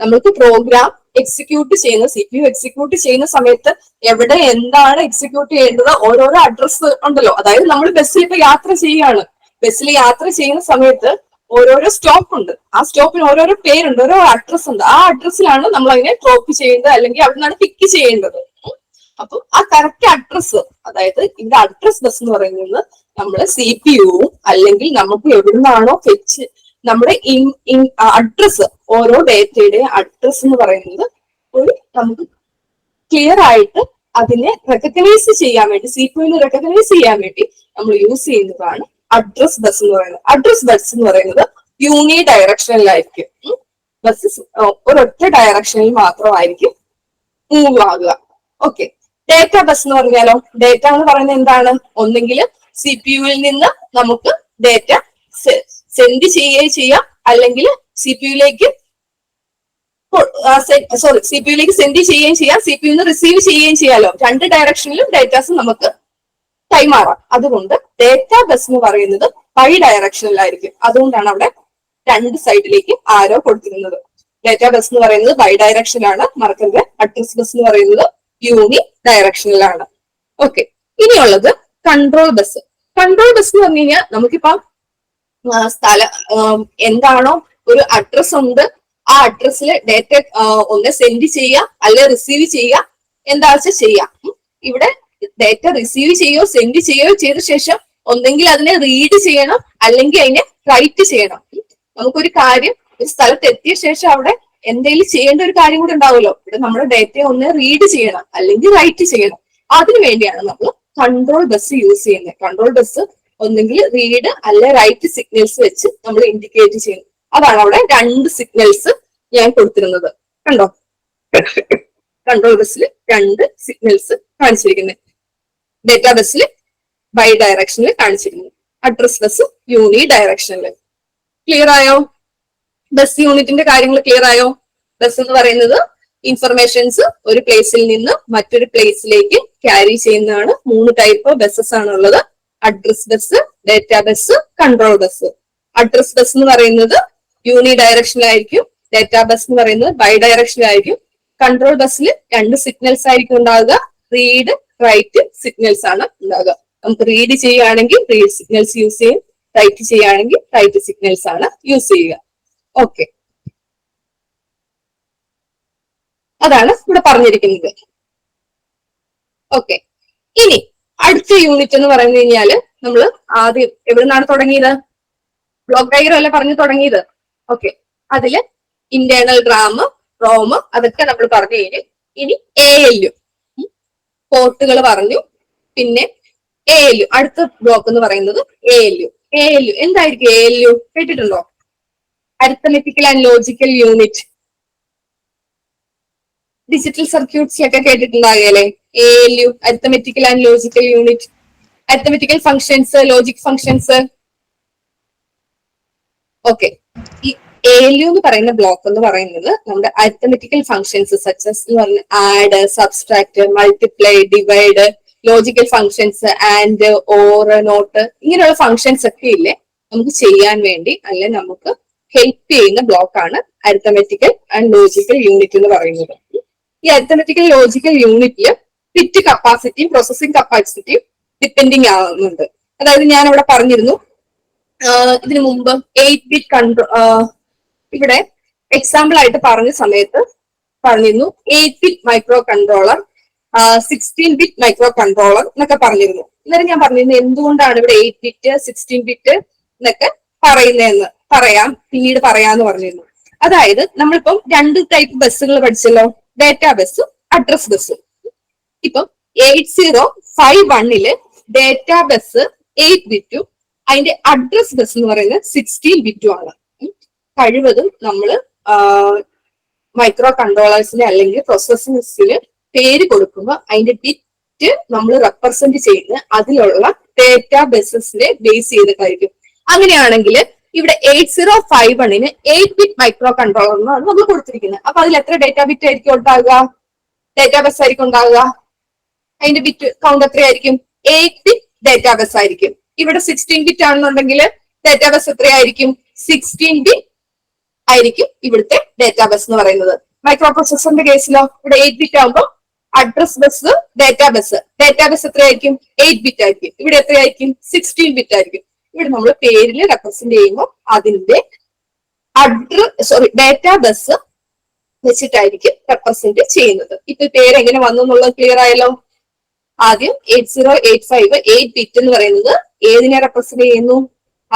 നമുക്ക് പ്രോഗ്രാം എക്സിക്യൂട്ട് ചെയ്യുന്ന CPU എക്സിക്യൂട്ട് ചെയ്യുന്ന സമയത്ത് എവിടെ എന്താണ് എക്സിക്യൂട്ട് ചെയ്യേണ്ടത് ഓരോരോ അഡ്രസ്സ് ഉണ്ടല്ലോ. അതായത് നമ്മൾ ബസ്സിൽ ഇപ്പൊ യാത്ര ചെയ്യുകയാണ്. ബസ്സിൽ യാത്ര ചെയ്യുന്ന സമയത്ത് ഓരോരോ സ്റ്റോപ്പ് ഉണ്ട്. ആ സ്റ്റോപ്പിന് ഓരോരോ പേരുണ്ട്, ഓരോ അഡ്രസ് ഉണ്ട്. ആ അഡ്രസ്സിലാണ് നമ്മൾ അതിനെ ഡ്രോപ്പ് ചെയ്യേണ്ടത് അല്ലെങ്കിൽ അവിടെ നിന്നാണ് പിക്ക് ചെയ്യേണ്ടത്. അപ്പൊ ആ കറക്റ്റ് അഡ്രസ്സ്, അതായത് ഇതിന്റെ അഡ്രസ് ബസ് എന്ന് പറയുന്നത് നമ്മുടെ CPU-വും അല്ലെങ്കിൽ നമുക്ക് എവിടുന്നാണോ ഫെച്ച് നമ്മുടെ അഡ്രസ്, ഓരോ ഡേറ്റയുടെ അഡ്രസ് എന്ന് പറയുന്നത് ഒരു നമുക്ക് ക്ലിയർ ആയിട്ട് അതിനെ റെക്കഗ്നൈസ് ചെയ്യാൻ വേണ്ടി, CPU-നെ റെക്കഗ്നൈസ് ചെയ്യാൻ വേണ്ടി നമ്മൾ യൂസ് ചെയ്യുന്നതാണ് അഡ്രസ് ബസ് എന്ന് പറയുന്നത്. അഡ്രസ് ബസ് എന്ന് പറയുന്നത് യൂണി ഡയറക്ഷനിലായിരിക്കും. ബസ് ഒരൊറ്റ ഡയറക്ഷനിൽ മാത്രമായിരിക്കും മൂവ് ആകുക. ഓക്കെ, ഡേറ്റ ബസ് എന്ന് പറഞ്ഞാലോ, ഡേറ്റ എന്ന് പറയുന്നത് എന്താണ്? ഒന്നെങ്കിൽ CPU-വിൽ നിന്ന് നമുക്ക് ഡേറ്റ സെൻഡ് ചെയ്യുകയും ചെയ്യാം, അല്ലെങ്കിൽ CPU-ലേക്ക് സെൻഡ് ചെയ്യുകയും ചെയ്യാം, CPU-ന്ന് റിസീവ് ചെയ്യുകയും ചെയ്യാലോ. രണ്ട് ഡയറക്ഷനിലും ഡേറ്റാസ് നമുക്ക് കൈമാറാം. അതുകൊണ്ട് ഡേറ്റ ബസ് എന്ന് പറയുന്നത് ബൈ ഡയറക്ഷനിലായിരിക്കും. അതുകൊണ്ടാണ് അവിടെ രണ്ട് സൈഡിലേക്ക് ആരോ കൊടുത്തിരുന്നത്. ഡേറ്റ ബസ് എന്ന് പറയുന്നത് ബൈ ഡയറക്ഷനിലാണ്, മറക്കരുത്. അഡ്രസ് ബസ് എന്ന് പറയുന്നത് യൂണി ഡയറക്ഷനിലാണ്. ഓക്കെ, ഇനിയുള്ളത് കൺട്രോൾ ബസ്. കൺട്രോൾ ബസ് എന്ന് പറഞ്ഞു കഴിഞ്ഞാൽ നമുക്കിപ്പം എന്താണോ ഒരു അഡ്രസ് ഉണ്ട്, ആ അഡ്രസ്സിൽ ഡേറ്റ ഒന്ന് സെൻഡ് ചെയ്യുക അല്ലെ റിസീവ് ചെയ്യുക, എന്താ വെച്ചാൽ ചെയ്യാം. ഇവിടെ ഡേറ്റ റിസീവ് ചെയ്യോ സെൻഡ് ചെയ്യോ ചെയ്ത ശേഷം ഒന്നെങ്കിൽ അതിനെ റീഡ് ചെയ്യണം അല്ലെങ്കിൽ അതിനെ റൈറ്റ് ചെയ്യണം. നമുക്കൊരു കാര്യം ഒരു സ്ഥലത്ത് എത്തിയ ശേഷം അവിടെ എന്തെങ്കിലും ചെയ്യേണ്ട ഒരു കാര്യം കൂടെ ഉണ്ടാവുമല്ലോ. ഇവിടെ നമ്മുടെ ഡേറ്റയെ ഒന്ന് റീഡ് ചെയ്യണം അല്ലെങ്കിൽ റൈറ്റ് ചെയ്യണം. അതിനു വേണ്ടിയാണ് നമ്മൾ കൺട്രോൾ ബസ് യൂസ് ചെയ്യുന്നത്. കൺട്രോൾ ബസ് ഒന്നെങ്കിൽ റീഡ് അല്ലെ റൈറ്റ് സിഗ്നൽസ് വെച്ച് നമ്മൾ ഇൻഡിക്കേറ്റ് ചെയ്യുന്നത്. അതാണ് അവിടെ രണ്ട് സിഗ്നൽസ് ഞാൻ കൊടുത്തിരുന്നത്. കണ്ടോ, കൺട്രോൾ ബസ്സിൽ രണ്ട് സിഗ്നൽസ് കാണിച്ചിരിക്കുന്നത്. ഡേറ്റ ബസ്സിൽ ബൈ ഡയറക്ഷനിൽ കാണിച്ചിരിക്കുന്നു, അഡ്രസ് ബസ് യൂണി ഡയറക്ഷനിൽ. ക്ലിയർ ആയോ? ബസ് യൂണിറ്റിന്റെ കാര്യങ്ങൾ ക്ലിയർ ആയോ? ബസ് എന്ന് പറയുന്നത് ഇൻഫർമേഷൻസ് ഒരു പ്ലേസിൽ നിന്ന് മറ്റൊരു പ്ലേസിലേക്ക് ക്യാരി ചെയ്യുന്നതാണ്. 3 ടൈപ്പ് ബസ്സസ് ആണുള്ളത്: address bus, data bus, control bus. Address bus എന്ന് പറയുന്നത് യൂണി ഡയറക്ഷനിലായിരിക്കും, ഡേറ്റ ബസ് എന്ന് പറയുന്നത് ബൈ ഡയറക്ഷനിലായിരിക്കും. കൺട്രോൾ ബസ്സിൽ രണ്ട് സിഗ്നൽസ് ആയിരിക്കും ഉണ്ടാകുക, റീഡ് റൈറ്റ് സിഗ്നൽസ് ആണ് ഉണ്ടാകുക. നമുക്ക് റീഡ് ചെയ്യുകയാണെങ്കിൽ റീഡ് സിഗ്നൽസ് യൂസ് ചെയ്യും, റൈറ്റ് ചെയ്യുകയാണെങ്കിൽ റൈറ്റ് സിഗ്നൽസ് ആണ് യൂസ് ചെയ്യുക. ഓക്കെ, അതാണ് ഇവിടെ പറഞ്ഞിരിക്കുന്നത്. ഓക്കെ, ഇനി അടുത്ത യൂണിറ്റ് എന്ന് പറഞ്ഞു കഴിഞ്ഞാല് നമ്മൾ ആദ്യം എവിടെ നിന്നാണ് തുടങ്ങിയത്? ബ്ലോക്ക് ഡയഗ്രം അല്ലേ പറഞ്ഞു തുടങ്ങിയത്. ഓക്കെ, അതില് ഇന്റേണൽ റാം, റോം അതൊക്കെ നമ്മൾ പറഞ്ഞു കഴിഞ്ഞു. ഇനി ALU പോർട്ടുകൾ പറഞ്ഞു, പിന്നെ ALU അടുത്ത ബ്ലോക്ക് എന്ന് പറയുന്നത് ALU. ALU എന്തായിരിക്കും? ALU കേട്ടിട്ടുണ്ടോ? Arithmetical and logical unit. Digital സർക്യൂട്ട്സിലൊക്കെ കേട്ടിട്ടുണ്ടാകല്ലേ ALU, arithmetical and logical unit. Arithmetical functions, logic functions. Okay, ഈ ALU എന്ന് പറയുന്ന ബ്ലോക്ക് എന്ന് പറയുന്നത് നമ്മുടെ അരിത്തമെറ്റിക്കൽ ഫങ്ഷൻസ് സച്ചസ് എന്ന് പറഞ്ഞ add, subtract, multiply, divide, logical functions, and, or, not, ഇങ്ങനെയുള്ള ഫങ്ഷൻസ് ഒക്കെ ഇല്ലേ നമുക്ക് ചെയ്യാൻ വേണ്ടി അല്ലെ നമുക്ക് ഹെൽപ്പ് ചെയ്യുന്ന ബ്ലോക്കാണ് അരിത്തമെറ്റിക്കൽ ആൻഡ് ലോജിക്കൽ യൂണിറ്റ് എന്ന് പറയുന്നത്. ഈ അരിത്തമെറ്റിക്കൽ ലോജിക്കൽ യൂണിറ്റില് ബിറ്റ് കപ്പാസിറ്റിയും പ്രോസസിംഗ് കപ്പാസിറ്റിയും ഡിപ്പെൻഡിങ് ആവുന്നുണ്ട്. അതായത് ഞാൻ ഇവിടെ പറഞ്ഞിരുന്നു ഇതിനു മുമ്പ് 8-bit ഇവിടെ എക്സാമ്പിൾ ആയിട്ട് പറഞ്ഞ സമയത്ത് പറഞ്ഞിരുന്നു 8-bit micro controller, 16-bit micro controller എന്നൊക്കെ പറഞ്ഞിരുന്നു. അന്നേരം ഞാൻ പറഞ്ഞിരുന്നു എന്തുകൊണ്ടാണ് ഇവിടെ 8-bit 16-bit എന്നൊക്കെ പറയുന്നതെന്ന് പിന്നീട് പറയാന്ന് പറഞ്ഞിരുന്നു. അതായത് നമ്മളിപ്പം 2 ടൈപ്പ് ബസ്സുകൾ പഠിച്ചല്ലോ, ഡേറ്റ ബസ്സും അഡ്രസ് ബസ്സും. ഇപ്പം 8051 ഡേറ്റ ബസ് 8-bit അതിന്റെ അഡ്രസ് ബസ് എന്ന് പറയുന്നത് 16-bit ആണ്. കഴിവതും നമ്മൾ മൈക്രോ കൺട്രോളേഴ്സിന് അല്ലെങ്കിൽ പ്രോസസേഴ്സിന് പേര് കൊടുക്കുമ്പോൾ അതിന്റെ ബിറ്റ് നമ്മൾ റെപ്രസെന്റ് ചെയ്യുന്ന അതിലുള്ള ഡേറ്റ ബസ്സസിനെ ബേസ് ചെയ്തിട്ടായിരിക്കും. അങ്ങനെയാണെങ്കിൽ ഇവിടെ 8051 8-bit മൈക്രോ കൺട്രോളർ എന്നാണ് നമ്മൾ കൊടുത്തിരിക്കുന്നത്. അപ്പൊ അതിൽ എത്ര ഡേറ്റ ബിറ്റ് ആയിരിക്കും ഉണ്ടാകുക? ഡേറ്റ ബസ് ആയിരിക്കും ഉണ്ടാകുക. അതിന്റെ ബിറ്റ് കൗണ്ട് എത്രയായിരിക്കും? 8-bit ഡേറ്റ ബസ് ആയിരിക്കും. ഇവിടെ 16-bit ആണെന്നുണ്ടെങ്കിൽ ഡേറ്റ ബസ് എത്രയായിരിക്കും? 16-bit ആയിരിക്കും ഇവിടുത്തെ ഡേറ്റ ബസ് എന്ന് പറയുന്നത്. മൈക്രോ പ്രൊസസറിന്റെ കേസിലോ ഇവിടെ 8 ബിറ്റ് ആകുമ്പോൾ അഡ്രസ് ബസ് ഡേറ്റാബസ് എത്രയായിരിക്കും 8 ബിറ്റ് ആയിരിക്കും. ഇവിടെ എത്രയായിരിക്കും 16 ബിറ്റ് ആയിരിക്കും. ഇവിടെ നമ്മൾ പേരിൽ റെപ്രസെന്റ് ചെയ്യുമ്പോൾ അതിന്റെ ഡേറ്റാബസ് വെച്ചിട്ടായിരിക്കും റെപ്രസെന്റ് ചെയ്യുന്നത്. ഇപ്പൊ പേര് എങ്ങനെ വന്നു എന്നുള്ളത് ക്ലിയർ ആയല്ലോ. ആദ്യം 8085 8 ബിറ്റ് എന്ന് പറയുന്നത് ഏതിനെ റെപ്രസെന്റ് ചെയ്യുന്നു?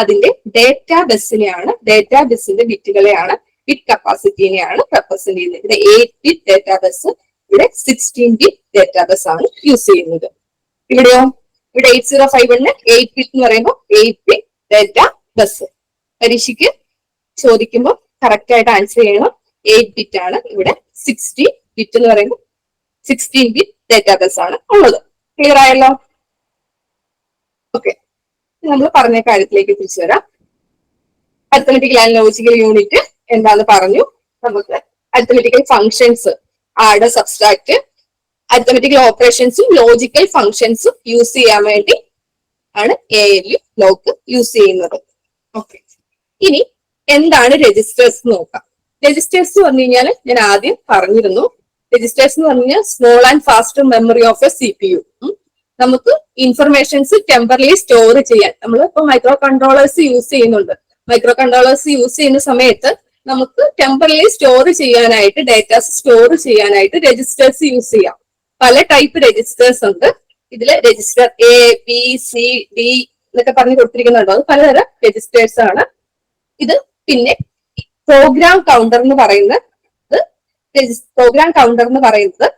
അതിന്റെ ഡേറ്റാബസിനെയാണ്, ഡേറ്റാബസിന്റെ ബിറ്റുകളെയാണ്, ബിറ്റ് കപ്പാസിറ്റിനെയാണ് റെപ്രസെന്റ് ചെയ്യുന്നത്. ഇവിടെ 8 ബിറ്റ് ഡേറ്റാബസ്, ഇവിടെ 16 ബിറ്റ് ഡേറ്റാബസ് ആണ് യൂസ് ചെയ്യുന്നത്. ഇവിടെയോ ഇവിടെ 8051 8 ബിറ്റ് എന്ന് പറയുമ്പോൾ 8 ബിറ്റ് ഡേറ്റാബസ്. പരീക്ഷയ്ക്ക് ചോദിക്കുമ്പോൾ കറക്റ്റ് ആയിട്ട് ആൻസർ ചെയ്യണം. 8 ബിറ്റ് ആണ്. ഇവിടെ 60 ബിറ്റ് എന്ന് പറയുമ്പോൾ 16 ബിറ്റ് ഡേറ്റാബസ് ആണ് ഉള്ളത്. ക്ലിയർ ആയല്ലോ? ഓക്കെ, നമ്മൾ പറഞ്ഞ കാര്യത്തിലേക്ക് തിരിച്ചു വരാം. അരിത്മെറ്റിക്കൽ ആൻഡ് ലോജിക്കൽ യൂണിറ്റ് എന്താന്ന് പറഞ്ഞു. നമുക്ക് arithmetical functions, add, subtract, arithmetical ഓപ്പറേഷൻസും ലോജിക്കൽ ഫങ്ഷൻസും യൂസ് ചെയ്യാൻ വേണ്ടി ആണ് ALU ലോക്ക് യൂസ് ചെയ്യുന്നത്. ഓക്കെ, ഇനി എന്താണ് രജിസ്റ്റേഴ്സ് നോക്കാം. രജിസ്റ്റേഴ്സ് പറഞ്ഞു കഴിഞ്ഞാൽ ഞാൻ ആദ്യം പറഞ്ഞിരുന്നു. രജിസ്റ്റേഴ്സ് എന്ന് പറഞ്ഞു കഴിഞ്ഞാൽ small and fast memory of A CPU. നമുക്ക് ഇൻഫർമേഷൻസ് ടെമ്പറലി സ്റ്റോർ ചെയ്യാൻ, നമ്മൾ ഇപ്പൊ മൈക്രോ കൺട്രോളേഴ്സ് യൂസ് ചെയ്യുന്നുണ്ട്. മൈക്രോ കൺട്രോളേഴ്സ് യൂസ് ചെയ്യുന്ന സമയത്ത് നമുക്ക് ടെമ്പറലി സ്റ്റോർ ചെയ്യാനായിട്ട്, ഡേറ്റാസ് സ്റ്റോർ ചെയ്യാനായിട്ട് രജിസ്റ്റേഴ്സ് യൂസ് ചെയ്യാം. പല ടൈപ്പ് രജിസ്റ്റേഴ്സ് ഉണ്ട്. ഇതില് രജിസ്റ്റർ ABCD എന്നൊക്കെ പറഞ്ഞു കൊടുത്തിരിക്കുന്നുണ്ടോ, അത് പലതരം രജിസ്റ്റേഴ്സ് ആണ്. ഇത് പിന്നെ പ്രോഗ്രാം കൗണ്ടർ എന്ന് പറയുന്നത്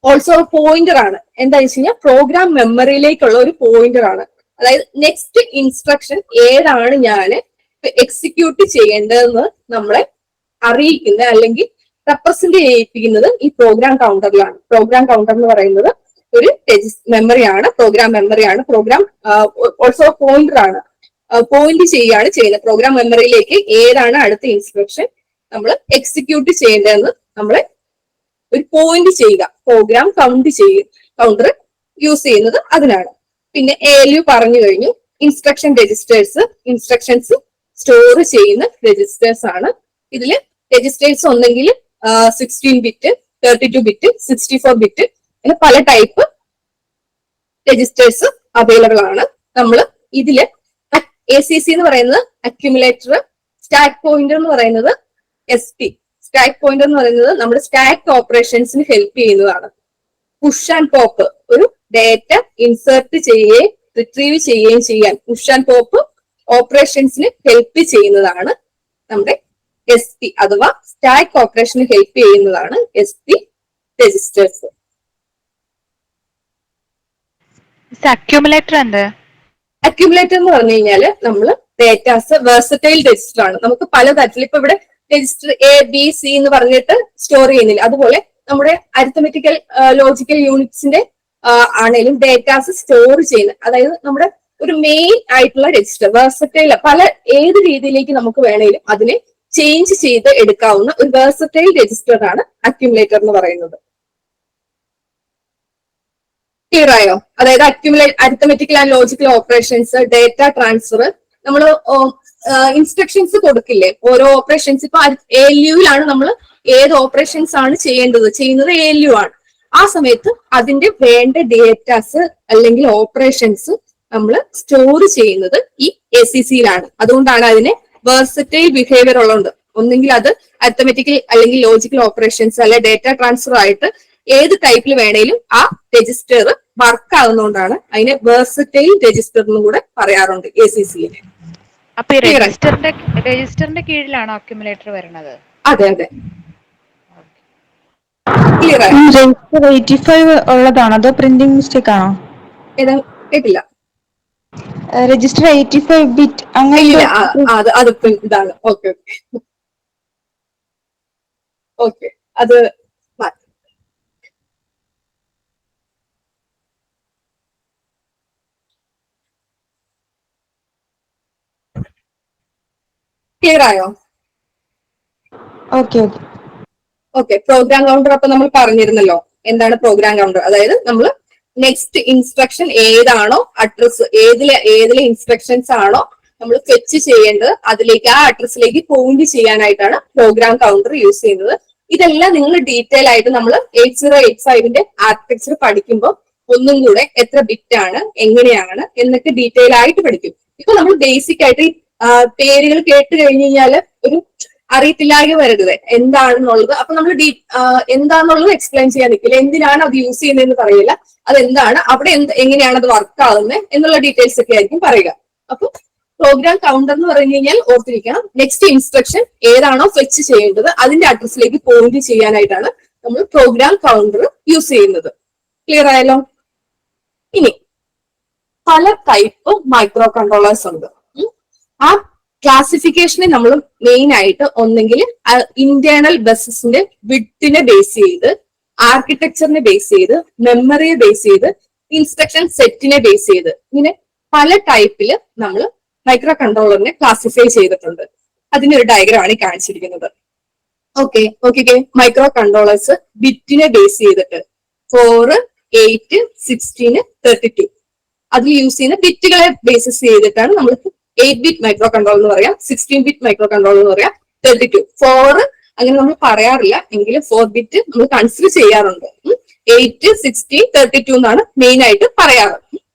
ഓൾസോ പോയിന്റർ ആണ്. എന്താ വെച്ച് കഴിഞ്ഞാൽ പ്രോഗ്രാം മെമ്മറിയിലേക്കുള്ള ഒരു പോയിന്റർ ആണ്. അതായത് നെക്സ്റ്റ് ഇൻസ്ട്രക്ഷൻ ഏതാണ് ഞാൻ എക്സിക്യൂട്ട് ചെയ്യേണ്ടതെന്ന് നമ്മളെ അറിയിക്കുന്ന അല്ലെങ്കിൽ റെപ്രസെന്റ് ചെയ്യിപ്പിക്കുന്നത് ഈ പ്രോഗ്രാം കൗണ്ടറിലാണ്. പ്രോഗ്രാം കൗണ്ടർ എന്ന് പറയുന്നത് ഒരു മെമ്മറിയാണ്, പ്രോഗ്രാം മെമ്മറിയാണ്. പ്രോഗ്രാം ഓൾസോ പോയിന്റർ ആണ്, പോയിന്റ് ചെയ്യുന്നത്. പ്രോഗ്രാം മെമ്മറിയിലേക്ക് ഏതാണ് അടുത്ത ഇൻസ്ട്രക്ഷൻ നമ്മൾ എക്സിക്യൂട്ട് ചെയ്യേണ്ടതെന്ന് നമ്മളെ ഒരു പോയിന്റ് ചെയ്യുക. പ്രോഗ്രാം കൗണ്ടർ യൂസ് ചെയ്യുന്നത് അതിനാണ്. പിന്നെ ALU പറഞ്ഞു കഴിഞ്ഞു. ഇൻസ്ട്രക്ഷൻ രജിസ്റ്റേഴ്സ്, ഇൻസ്ട്രക്ഷൻസ് സ്റ്റോർ ചെയ്യുന്ന രജിസ്റ്റേഴ്സ് ആണ്. ഇതില് രജിസ്റ്റേഴ്സ് ഒന്നെങ്കിൽ 16 ബിറ്റ്, 32 ബിറ്റ്, 64 ബിറ്റ്, അങ്ങനെ പല ടൈപ്പ് രജിസ്റ്റേഴ്സ് അവൈലബിൾ ആണ്. നമ്മൾ ഇതില് ACC എന്ന് പറയുന്നത് അക്യുമുലേറ്റർ, സ്റ്റാക്ക് പോയിന്റർ എന്ന് പറയുന്നത് SP. സ്റ്റാക്ക് പോയിന്റർ എന്ന് പറയുന്നത് നമ്മുടെ സ്റ്റാക്ക് ഓപ്പറേഷൻസിന് ഹെൽപ്പ് ചെയ്യുന്നതാണ്. പുഷ് ആൻഡ് പോപ്പ്, ഒരു ഡേറ്റ ഇൻസേർട്ട് ചെയ്യുകയും റിട്രീവ് ചെയ്യുകയും ചെയ്യാൻ പുഷ് ആൻഡ് പോപ്പ് ഓപ്പറേഷൻസിന് ഹെൽപ്പ് ചെയ്യുന്നതാണ് നമ്മുടെ SP, അഥവാ സ്റ്റാക്ക് ഓപ്പറേഷന് ഹെൽപ്പ് ചെയ്യുന്നതാണ് SP രജിസ്റ്റേഴ്സ്. അക്യുമുലേറ്റർ എന്ത്? അക്യുമുലേറ്റർ എന്ന് പറഞ്ഞു കഴിഞ്ഞാല് നമ്മൾ ഡേറ്റാസ് വേഴ്സറ്റൈൽ രജിസ്റ്റർ ആണ്. നമുക്ക് പലതരത്തിൽ ഇപ്പൊ ഇവിടെ രജിസ്റ്റർ ABC എന്ന് പറഞ്ഞിട്ട് സ്റ്റോർ ചെയ്യുന്നില്ല. അതുപോലെ നമ്മുടെ അരിത്തമെറ്റിക്കൽ ലോജിക്കൽ യൂണിറ്റ്സിന്റെ ആണെങ്കിലും ഡേറ്റാസ് സ്റ്റോർ ചെയ്യുന്ന, അതായത് നമ്മുടെ ഒരു മെയിൻ ആയിട്ടുള്ള രജിസ്റ്റർ വേഴ്സറ്റൈൽ, പല ഏത് രീതിയിലേക്ക് നമുക്ക് വേണമെങ്കിലും അതിനെ ചേഞ്ച് ചെയ്ത് എടുക്കാവുന്ന ഒരു വേഴ്സറ്റൈൽ രജിസ്റ്റർ ആണ് അക്യുമുലേറ്റർ എന്ന് പറയുന്നത്. ക്ലിയർ ആയോ? അതായത് arithmetical and logical operations, data transfer, നമ്മൾ ഇൻസ്ട്രക്ഷൻസ് കൊടുക്കില്ലേ ഓരോ ഓപ്പറേഷൻസ്. ഇപ്പൊ ALUവിലാണ് നമ്മൾ ഏത് ഓപ്പറേഷൻസ് ആണ് ചെയ്യുന്നത് ALU ആണ്. ആ സമയത്ത് അതിന്റെ വേണ്ട ഡേറ്റാസ് അല്ലെങ്കിൽ ഓപ്പറേഷൻസ് നമ്മൾ സ്റ്റോർ ചെയ്യുന്നത് ഈ ACCയിലാണ്. അതുകൊണ്ടാണ് അതിനെ വേഴ്സറ്റൈൽ ബിഹേവിയർ ഉള്ളത്. ഒന്നെങ്കിൽ അത് അരിത്തമെറ്റിക്കൽ അല്ലെങ്കിൽ ലോജിക്കൽ ഓപ്പറേഷൻസ് അല്ലെ ഡേറ്റ ട്രാൻസ്ഫർ ആയിട്ട് ഏത് ടൈപ്പിൽ വേണേലും ആ രജിസ്റ്റർ വർക്ക് ആകുന്നതുകൊണ്ടാണ് അതിനെ വേഴ്സറ്റൈൽ രജിസ്റ്റർ എന്നും കൂടെ പറയാറുണ്ട് ACCയില്. അപ്പൊ രജിസ്റ്ററിന്റെ കീഴിലാണോ അക്യുമുലേറ്റർ വരുന്നത്? അതെ അതെ, ക്ലിയർ ആയി. രജിസ്റ്റർ 85 ഉള്ളതാണോ അതോ പ്രിന്റിംഗ് മിസ്റ്റേക്ക് ആണോ? ഏതാ കേട്ടില്ല. രജിസ്റ്റർ 85 ബിറ്റ് അങ്ങനെ അത് ഇതാണ്. ഓക്കെ ഓക്കെ, അത് ക്ലിയർ ആയോ? Okay okay okay, program counter അപ്പൊ നമ്മൾ പറഞ്ഞിരുന്നല്ലോ എന്താണ് പ്രോഗ്രാം കൗണ്ടർ. അതായത് നമ്മൾ നെക്സ്റ്റ് ഇൻസ്ട്രക്ഷൻ ഏതാണോ, അഡ്രസ് ഏതിലെ ഇൻസ്ട്രക്ഷൻസ് ആണോ നമ്മൾ ഫെച്ച് ചെയ്യേണ്ടത് അതിലേക്ക് ആ അഡ്രസ്സിലേക്ക് പോയിന്റ് ചെയ്യാനായിട്ടാണ് പ്രോഗ്രാം കൗണ്ടർ യൂസ് ചെയ്യുന്നത്. ഇതെല്ലാം നിങ്ങൾ ഡീറ്റെയിൽ ആയിട്ട് നമ്മൾ 8085 ആർക്കിടെക്ചർ പഠിക്കുമ്പോൾ ഒന്നും കൂടെ എത്ര ബിറ്റ് ആണ്, എങ്ങനെയാണ് എന്നൊക്കെ ഡീറ്റെയിൽ ആയിട്ട് പഠിക്കും. ഇപ്പൊ നമ്മൾ ബേസിക് ആയിട്ട് ഈ പേരുകൾ കേട്ട് കഴിഞ്ഞു കഴിഞ്ഞാല് ഒരു അറിയത്തില്ലാതെ വരരുത് എന്താണെന്നുള്ളത്. അപ്പൊ നമ്മൾ എന്താണെന്നുള്ളത് എക്സ്പ്ലെയിൻ ചെയ്യാൻ നിൽക്കില്ല, എന്തിനാണ് അത് യൂസ് ചെയ്യുന്നതെന്ന് പറയില്ല, അതെന്താണ് അവിടെ എങ്ങനെയാണ് അത് വർക്ക് ആകുന്നത് എന്നുള്ള ഡീറ്റെയിൽസ് ഒക്കെ ആയിരിക്കും പറയുക. അപ്പൊ പ്രോഗ്രാം കൗണ്ടർ എന്ന് പറഞ്ഞു കഴിഞ്ഞാൽ ഓർത്തിരിക്കണം, നെക്സ്റ്റ് ഇൻസ്ട്രക്ഷൻ ഏതാണോ ഫെച്ച് ചെയ്യേണ്ടത് അതിന്റെ അഡ്രസ്സിലേക്ക് പോയിന്റ് ചെയ്യാനായിട്ടാണ് നമ്മൾ പ്രോഗ്രാം കൗണ്ടർ യൂസ് ചെയ്യുന്നത്. ക്ലിയർ ആയല്ലോ? ഇനി പല ടൈപ്പ് മൈക്രോ കൺട്രോളേഴ്സ് ഉണ്ട്. ആ ക്ലാസിഫിക്കേഷനെ നമ്മൾ മെയിൻ ആയിട്ട് ഒന്നെങ്കിൽ ഇന്റേണൽ ബസസിന്റെ വിഡ്ത്തിനെ ബേസ് ചെയ്ത്, ആർക്കിടെക്ചറിനെ ബേസ് ചെയ്ത്, മെമ്മറിയെ ബേസ് ചെയ്ത്, ഇൻസ്ട്രക്ഷൻ സെറ്റിനെ ബേസ് ചെയ്ത്, ഇങ്ങനെ പല ടൈപ്പില് നമ്മൾ മൈക്രോ കൺട്രോളറിനെ ക്ലാസിഫൈ ചെയ്തിട്ടുണ്ട്. അതിന്റെ ഒരു ഡയഗ്രാം ആണ് ഈ കാണിച്ചിരിക്കുന്നത്. ഓക്കെ മൈക്രോ കൺട്രോളേഴ്സ് ബിറ്റിനെ ബേസ് ചെയ്തിട്ട് 4, 8, 16, 32 അതിൽ യൂസ് ചെയ്യുന്ന ബിറ്റുകളെ ബേസിസ് ചെയ്തിട്ടാണ് നമ്മൾ 8-ബിറ്റ് മൈക്രോ കൺട്രോൾ എന്ന് പറയാം, 16-ബിറ്റ് മൈക്രോ കൺട്രോൾ എന്ന് പറയാം, 32. 4 അങ്ങനെ നമ്മൾ പറയാറില്ല, എങ്കിലും 4-ബിറ്റ് നമ്മൾ കൺസിഡർ ചെയ്യാറുണ്ട്. 8, 16, 32 എന്നാണ് മെയിൻ ആയിട്ട് പറയാറ്.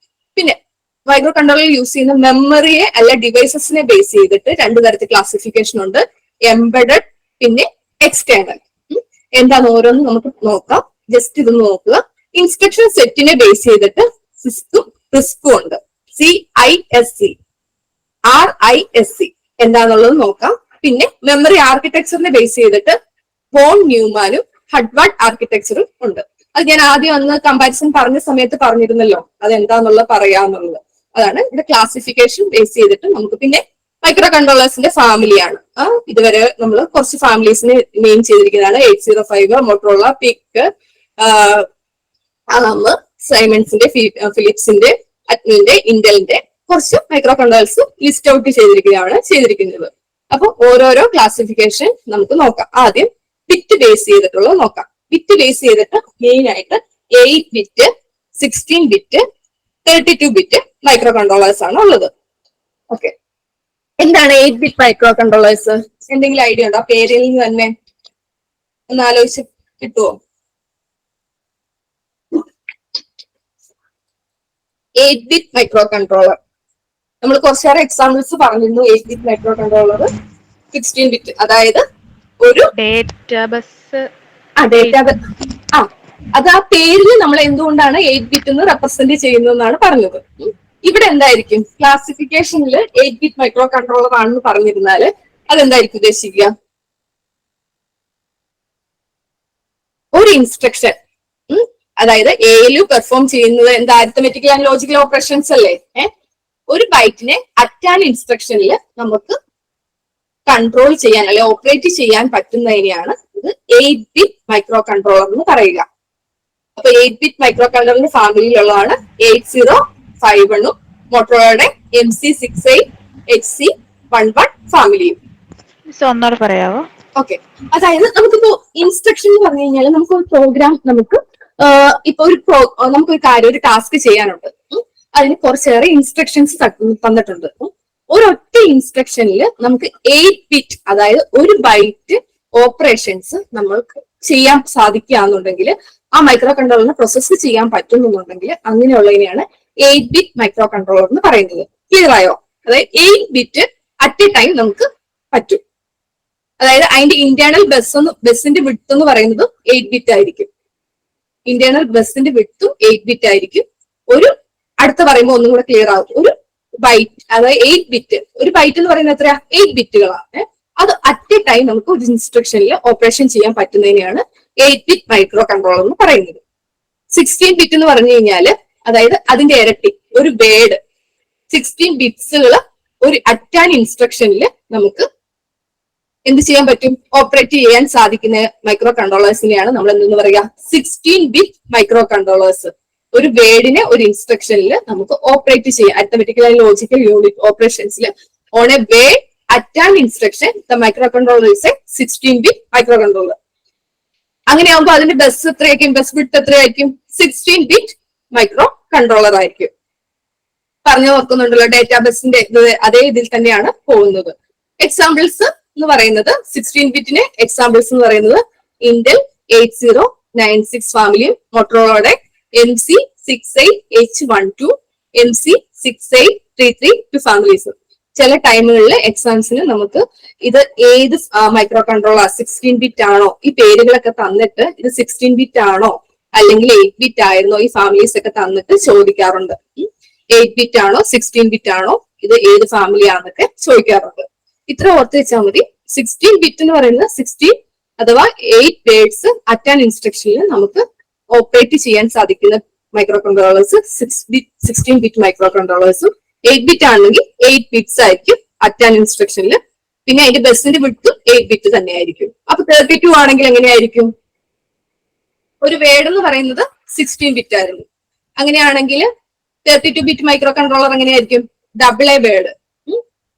പിന്നെ മൈക്രോ കൺട്രോളറിൽ യൂസ് ചെയ്യുന്ന മെമ്മറിയെ അല്ല ഡിവൈസസിനെ ബേസ് ചെയ്തിട്ട് 2 തരത്തിൽ ക്ലാസിഫിക്കേഷൻ ഉണ്ട്, എംബഡഡ് പിന്നെ എക്സ്റ്റേണൽ. എന്താണ് ഓരോന്നും നമുക്ക് നോക്കാം, ജസ്റ്റ് ഇത് നോക്കുക. ഇൻസ്ട്രക്ഷൻ സെറ്റിനെ ബേസ് ചെയ്തിട്ട് സിസ്കും റിസ്കും ഉണ്ട്, CISC, RISC എന്താന്നുള്ളത് നോക്കാം. പിന്നെ മെമ്മറി ആർക്കിടെക്ചറിനെ ബേസ് ചെയ്തിട്ട് വോൺ ന്യൂമാനും ഹഡ്വാർഡ് ആർക്കിടെക്ചറും ഉണ്ട്. അത് ഞാൻ ആദ്യം ഒന്ന് കമ്പാരിസൺ പറഞ്ഞ സമയത്ത് പറഞ്ഞിരുന്നല്ലോ, അതെന്താന്നുള്ളത് പറയാന്നുള്ളത്. അതാണ് ഇവിടെ ക്ലാസിഫിക്കേഷൻ ബേസ് ചെയ്തിട്ട് നമുക്ക്. പിന്നെ മൈക്രോ കൺട്രോളേഴ്സിന്റെ ഫാമിലിയാണ്. ഇതുവരെ നമ്മൾ കുറച്ച് ഫാമിലീസിനെ നെയിം ചെയ്തിരിക്കുന്നതാണ്. 805, മോട്ടോറോള, പിക്, സൈമൺസിന്റെ, ഫിലിപ്സിന്റെ, അറ്റ്മിന്റെ, ഇന്റലിന്റെ കുറച്ച് മൈക്രോ കൺട്രോളേഴ്സ് ലിസ്റ്റ് ഔട്ട് ചെയ്തിരിക്കുന്നത്. അപ്പൊ ഓരോരോ ക്ലാസിഫിക്കേഷൻ നമുക്ക് നോക്കാം. ആദ്യം ബിറ്റ് ബേസ് ചെയ്തിട്ടുള്ളത് നോക്കാം. ബിറ്റ് ബേസ് ചെയ്തിട്ട് മെയിൻ ആയിട്ട് 8-ബിറ്റ്, 16-ബിറ്റ്, 32-ബിറ്റ് മൈക്രോ കൺട്രോളേഴ്സ് ആണ് ഉള്ളത്. ഓക്കെ, എന്താണ് 8-ബിറ്റ് മൈക്രോ കൺട്രോളേഴ്സ്? എന്തെങ്കിലും ഐഡിയ ഉണ്ടോ? പേരിൽ നിന്ന് തന്നെ ഒന്ന് ആലോചിച്ച് കിട്ടുമോ? 8-ബിറ്റ് മൈക്രോ കൺട്രോളർ നമ്മൾ കുറച്ചേറെ എക്സാമ്പിൾസ് പറഞ്ഞിരുന്നു. 8-ബിറ്റ് മൈക്രോ കൺട്രോളർ, 16-ബിറ്റ്, അതായത് ഒരു ഡേറ്റാബസ്. അത് ആ പേരിൽ നമ്മൾ എന്തുകൊണ്ടാണ് 8-ബിറ്റ് എന്ന് റെപ്രസെന്റ് ചെയ്യുന്നതെന്നാണ് പറഞ്ഞത്. ഇവിടെ എന്തായിരിക്കും ക്ലാസിഫിക്കേഷനിൽ 8-ബിറ്റ് മൈക്രോ കൺട്രോളർ ആണെന്ന് പറഞ്ഞിരുന്നാല് അതെന്തായിരിക്കും ഉദ്ദേശിക്കുക? ഒരു ഇൻസ്ട്രക്ഷൻ, അതായത് എയില് പെർഫോം ചെയ്യുന്നത് എന്താ? അരിത്തമെറ്റിക്കൽ ആൻഡ് ലോജിക്കൽ ഓപ്പറേഷൻസ് അല്ലേ? ഒരു ബൈറ്റിനെ അറ്റാൻ ഇൻസ്ട്രക്ഷനിൽ നമുക്ക് കൺട്രോൾ ചെയ്യാൻ അല്ലെ ഓപ്പറേറ്റ് ചെയ്യാൻ പറ്റുന്നതിനെയാണ് ഇത് 8-ബിറ്റ് മൈക്രോ കൺട്രോളർ എന്ന് പറയുക. അപ്പൊ 8-ബിറ്റ് മൈക്രോ കൺട്രോളറിന്റെ ഫാമിലിയിലുള്ളതാണ് 8051 മോട്ടോറോളയുടെ MC68HC11 ഫാമിലിയും. ഒന്നോടെ പറയാവോ? ഓക്കെ, അതായത് നമുക്കിപ്പോ ഇൻസ്ട്രക്ഷൻ എന്ന് പറഞ്ഞു കഴിഞ്ഞാൽ നമുക്ക് ഒരു പ്രോഗ്രാം ഇപ്പൊ നമുക്കൊരു കാര്യം, ഒരു ടാസ്ക് ചെയ്യാനുണ്ട്. അതിന് കുറച്ചേറെ ഇൻസ്ട്രക്ഷൻസ് തന്നിട്ടുണ്ട്. ഒരൊറ്റ ഇൻസ്ട്രക്ഷനിൽ നമുക്ക് 8-ബിറ്റ് അതായത് ഒരു ബൈറ്റ് ഓപ്പറേഷൻസ് നമ്മൾക്ക് ചെയ്യാൻ സാധിക്കുകയാണെന്നുണ്ടെങ്കിൽ, ആ മൈക്രോ കൺട്രോളറിനെ പ്രോസസ് ചെയ്യാൻ പറ്റുന്നുണ്ടെങ്കിൽ അങ്ങനെയുള്ളതിനെയാണ് 8-ബിറ്റ് മൈക്രോ കൺട്രോളർ എന്ന് പറയുന്നത്. ക്ലിയർ ആയോ? അതായത് 8-ബിറ്റ് അറ്റ് എ ടൈം നമുക്ക് പറ്റും. അതായത് അതിന്റെ ഇന്റേണൽ ബസ്സിന്റെ വിഡ്ത്ത് എന്ന് പറയുന്നത് 8-ബിറ്റ് ആയിരിക്കും. ഇന്റേണൽ ബസ്സിന്റെ വിഡ്ത്തും 8-ബിറ്റ് ആയിരിക്കും. ഒരു അടുത്ത പറയുമ്പോൾ ഒന്നും കൂടെ ക്ലിയർ ആവും. ഒരു ബൈറ്റ് അതായത് 8-ബിറ്റ്, ഒരു ബൈറ്റ് എന്ന് പറയുന്നത് എത്രയാ? 8 ബിറ്റുകളാണ്. അത് അറ്റ് എ ടൈം നമുക്ക് ഒരു ഇൻസ്ട്രക്ഷനിൽ ഓപ്പറേഷൻ ചെയ്യാൻ പറ്റുന്നതിനെയാണ് 8-ബിറ്റ് മൈക്രോ കൺട്രോളർ എന്ന് പറയുന്നത്. 16-ബിറ്റ് എന്ന് പറഞ്ഞു കഴിഞ്ഞാല് അതായത് അതിന്റെ ഇരട്ടി, ഒരു വേർഡ് 16 ബിറ്റ്സുകൾ ഒരു അറ്റാൻ ഇൻസ്ട്രക്ഷനിൽ നമുക്ക് എന്ത് ചെയ്യാൻ പറ്റും? ഓപ്പറേറ്റ് ചെയ്യാൻ സാധിക്കുന്ന മൈക്രോ കൺട്രോളേഴ്സിനെയാണ് നമ്മൾ എന്തെന്ന് പറയുക? 16-ബിറ്റ് മൈക്രോ കൺട്രോളേഴ്സ്. ഒരു വേർഡിനെ ഒരു ഇൻസ്ട്രക്ഷനിൽ നമുക്ക് ഓപ്പറേറ്റ് ചെയ്യാം. അരിത്തമെറ്റിക്കൽ ആൻഡ് ലോജിക്കൽ യൂണിറ്റ് ഓപ്പറേഷൻസിൽ on a word at an instruction the microcontroller is a 16-ബിറ്റ് മൈക്രോ കൺട്രോളർ. അങ്ങനെയാകുമ്പോൾ അതിന്റെ ബസ് എത്രയായിരിക്കും? ബസ് വിഡ്ത്ത് എത്രയായിരിക്കും? 16-ബിറ്റ് മൈക്രോ കൺട്രോളർ ആയിരിക്കും. പറഞ്ഞു നോക്കുന്നുണ്ടല്ലോ, ഡേറ്റാബേസിന്റെ അതേ ഇതിൽ തന്നെയാണ് പോകുന്നത്. എക്സാമ്പിൾസ് എന്ന് പറയുന്നത് 16-ബിറ്റിന് എക്സാമ്പിൾസ് എന്ന് പറയുന്നത് ഇന്റൽ 8096 ഫാമിലിയും മോട്ടോറോളയുടെ MC68H12 MC6833 ഫാമിലീസും. ചില ടൈമുകളിൽ എക്സാംസിന് നമുക്ക് ഇത് ഏത് മൈക്രോ കൺട്രോളർ 16 ബിറ്റ് ആണോ, ഈ പേരുകളൊക്കെ തന്നിട്ട് ഇത് 16 ബിറ്റ് ആണോ അല്ലെങ്കിൽ 8 ബിറ്റ് ആയിരുന്നോ, ഈ ഫാമിലീസ് ഒക്കെ തന്നിട്ട് ചോദിക്കാറുണ്ട്. 8 ബിറ്റ് ആണോ 16 ബിറ്റ് ആണോ, ഇത് ഏത് ഫാമിലി ആണെന്നൊക്കെ ചോദിക്കാറുണ്ട്. ഇത്ര ഓർത്ത് വെച്ചാൽ മതി. 16 ബിറ്റ് എന്ന് പറയുന്നത് 16 അഥവാ 8 വേർഡ്സ് അറ്റ് ആൻ ഇൻസ്ട്രക്ഷനിൽ നമുക്ക് ഓപ്പറേറ്റ് ചെയ്യാൻ സാധിക്കുന്ന മൈക്രോ കൺട്രോളേഴ്സ് 16 ബിറ്റ് മൈക്രോ കൺട്രോളേഴ്സും, 8 ബിറ്റ് ആണെങ്കിൽ 8 ബിറ്റ്സ് ആയിരിക്കും അറ്റ് ആൻ ഇൻസ്ട്രക്ഷനിൽ. പിന്നെ അതിന്റെ ബസിന്റെ വിഡ്ത്തും 8 ബിറ്റ് തന്നെയായിരിക്കും. അപ്പൊ 32 ആണെങ്കിൽ എങ്ങനെയായിരിക്കും? ഒരു വേർഡ് എന്ന് പറയുന്നത് 16 ബിറ്റ് ആയിരുന്നു. അങ്ങനെയാണെങ്കിൽ 32 ബിറ്റ് മൈക്രോ കൺട്രോളർ എങ്ങനെയായിരിക്കും? Double A word.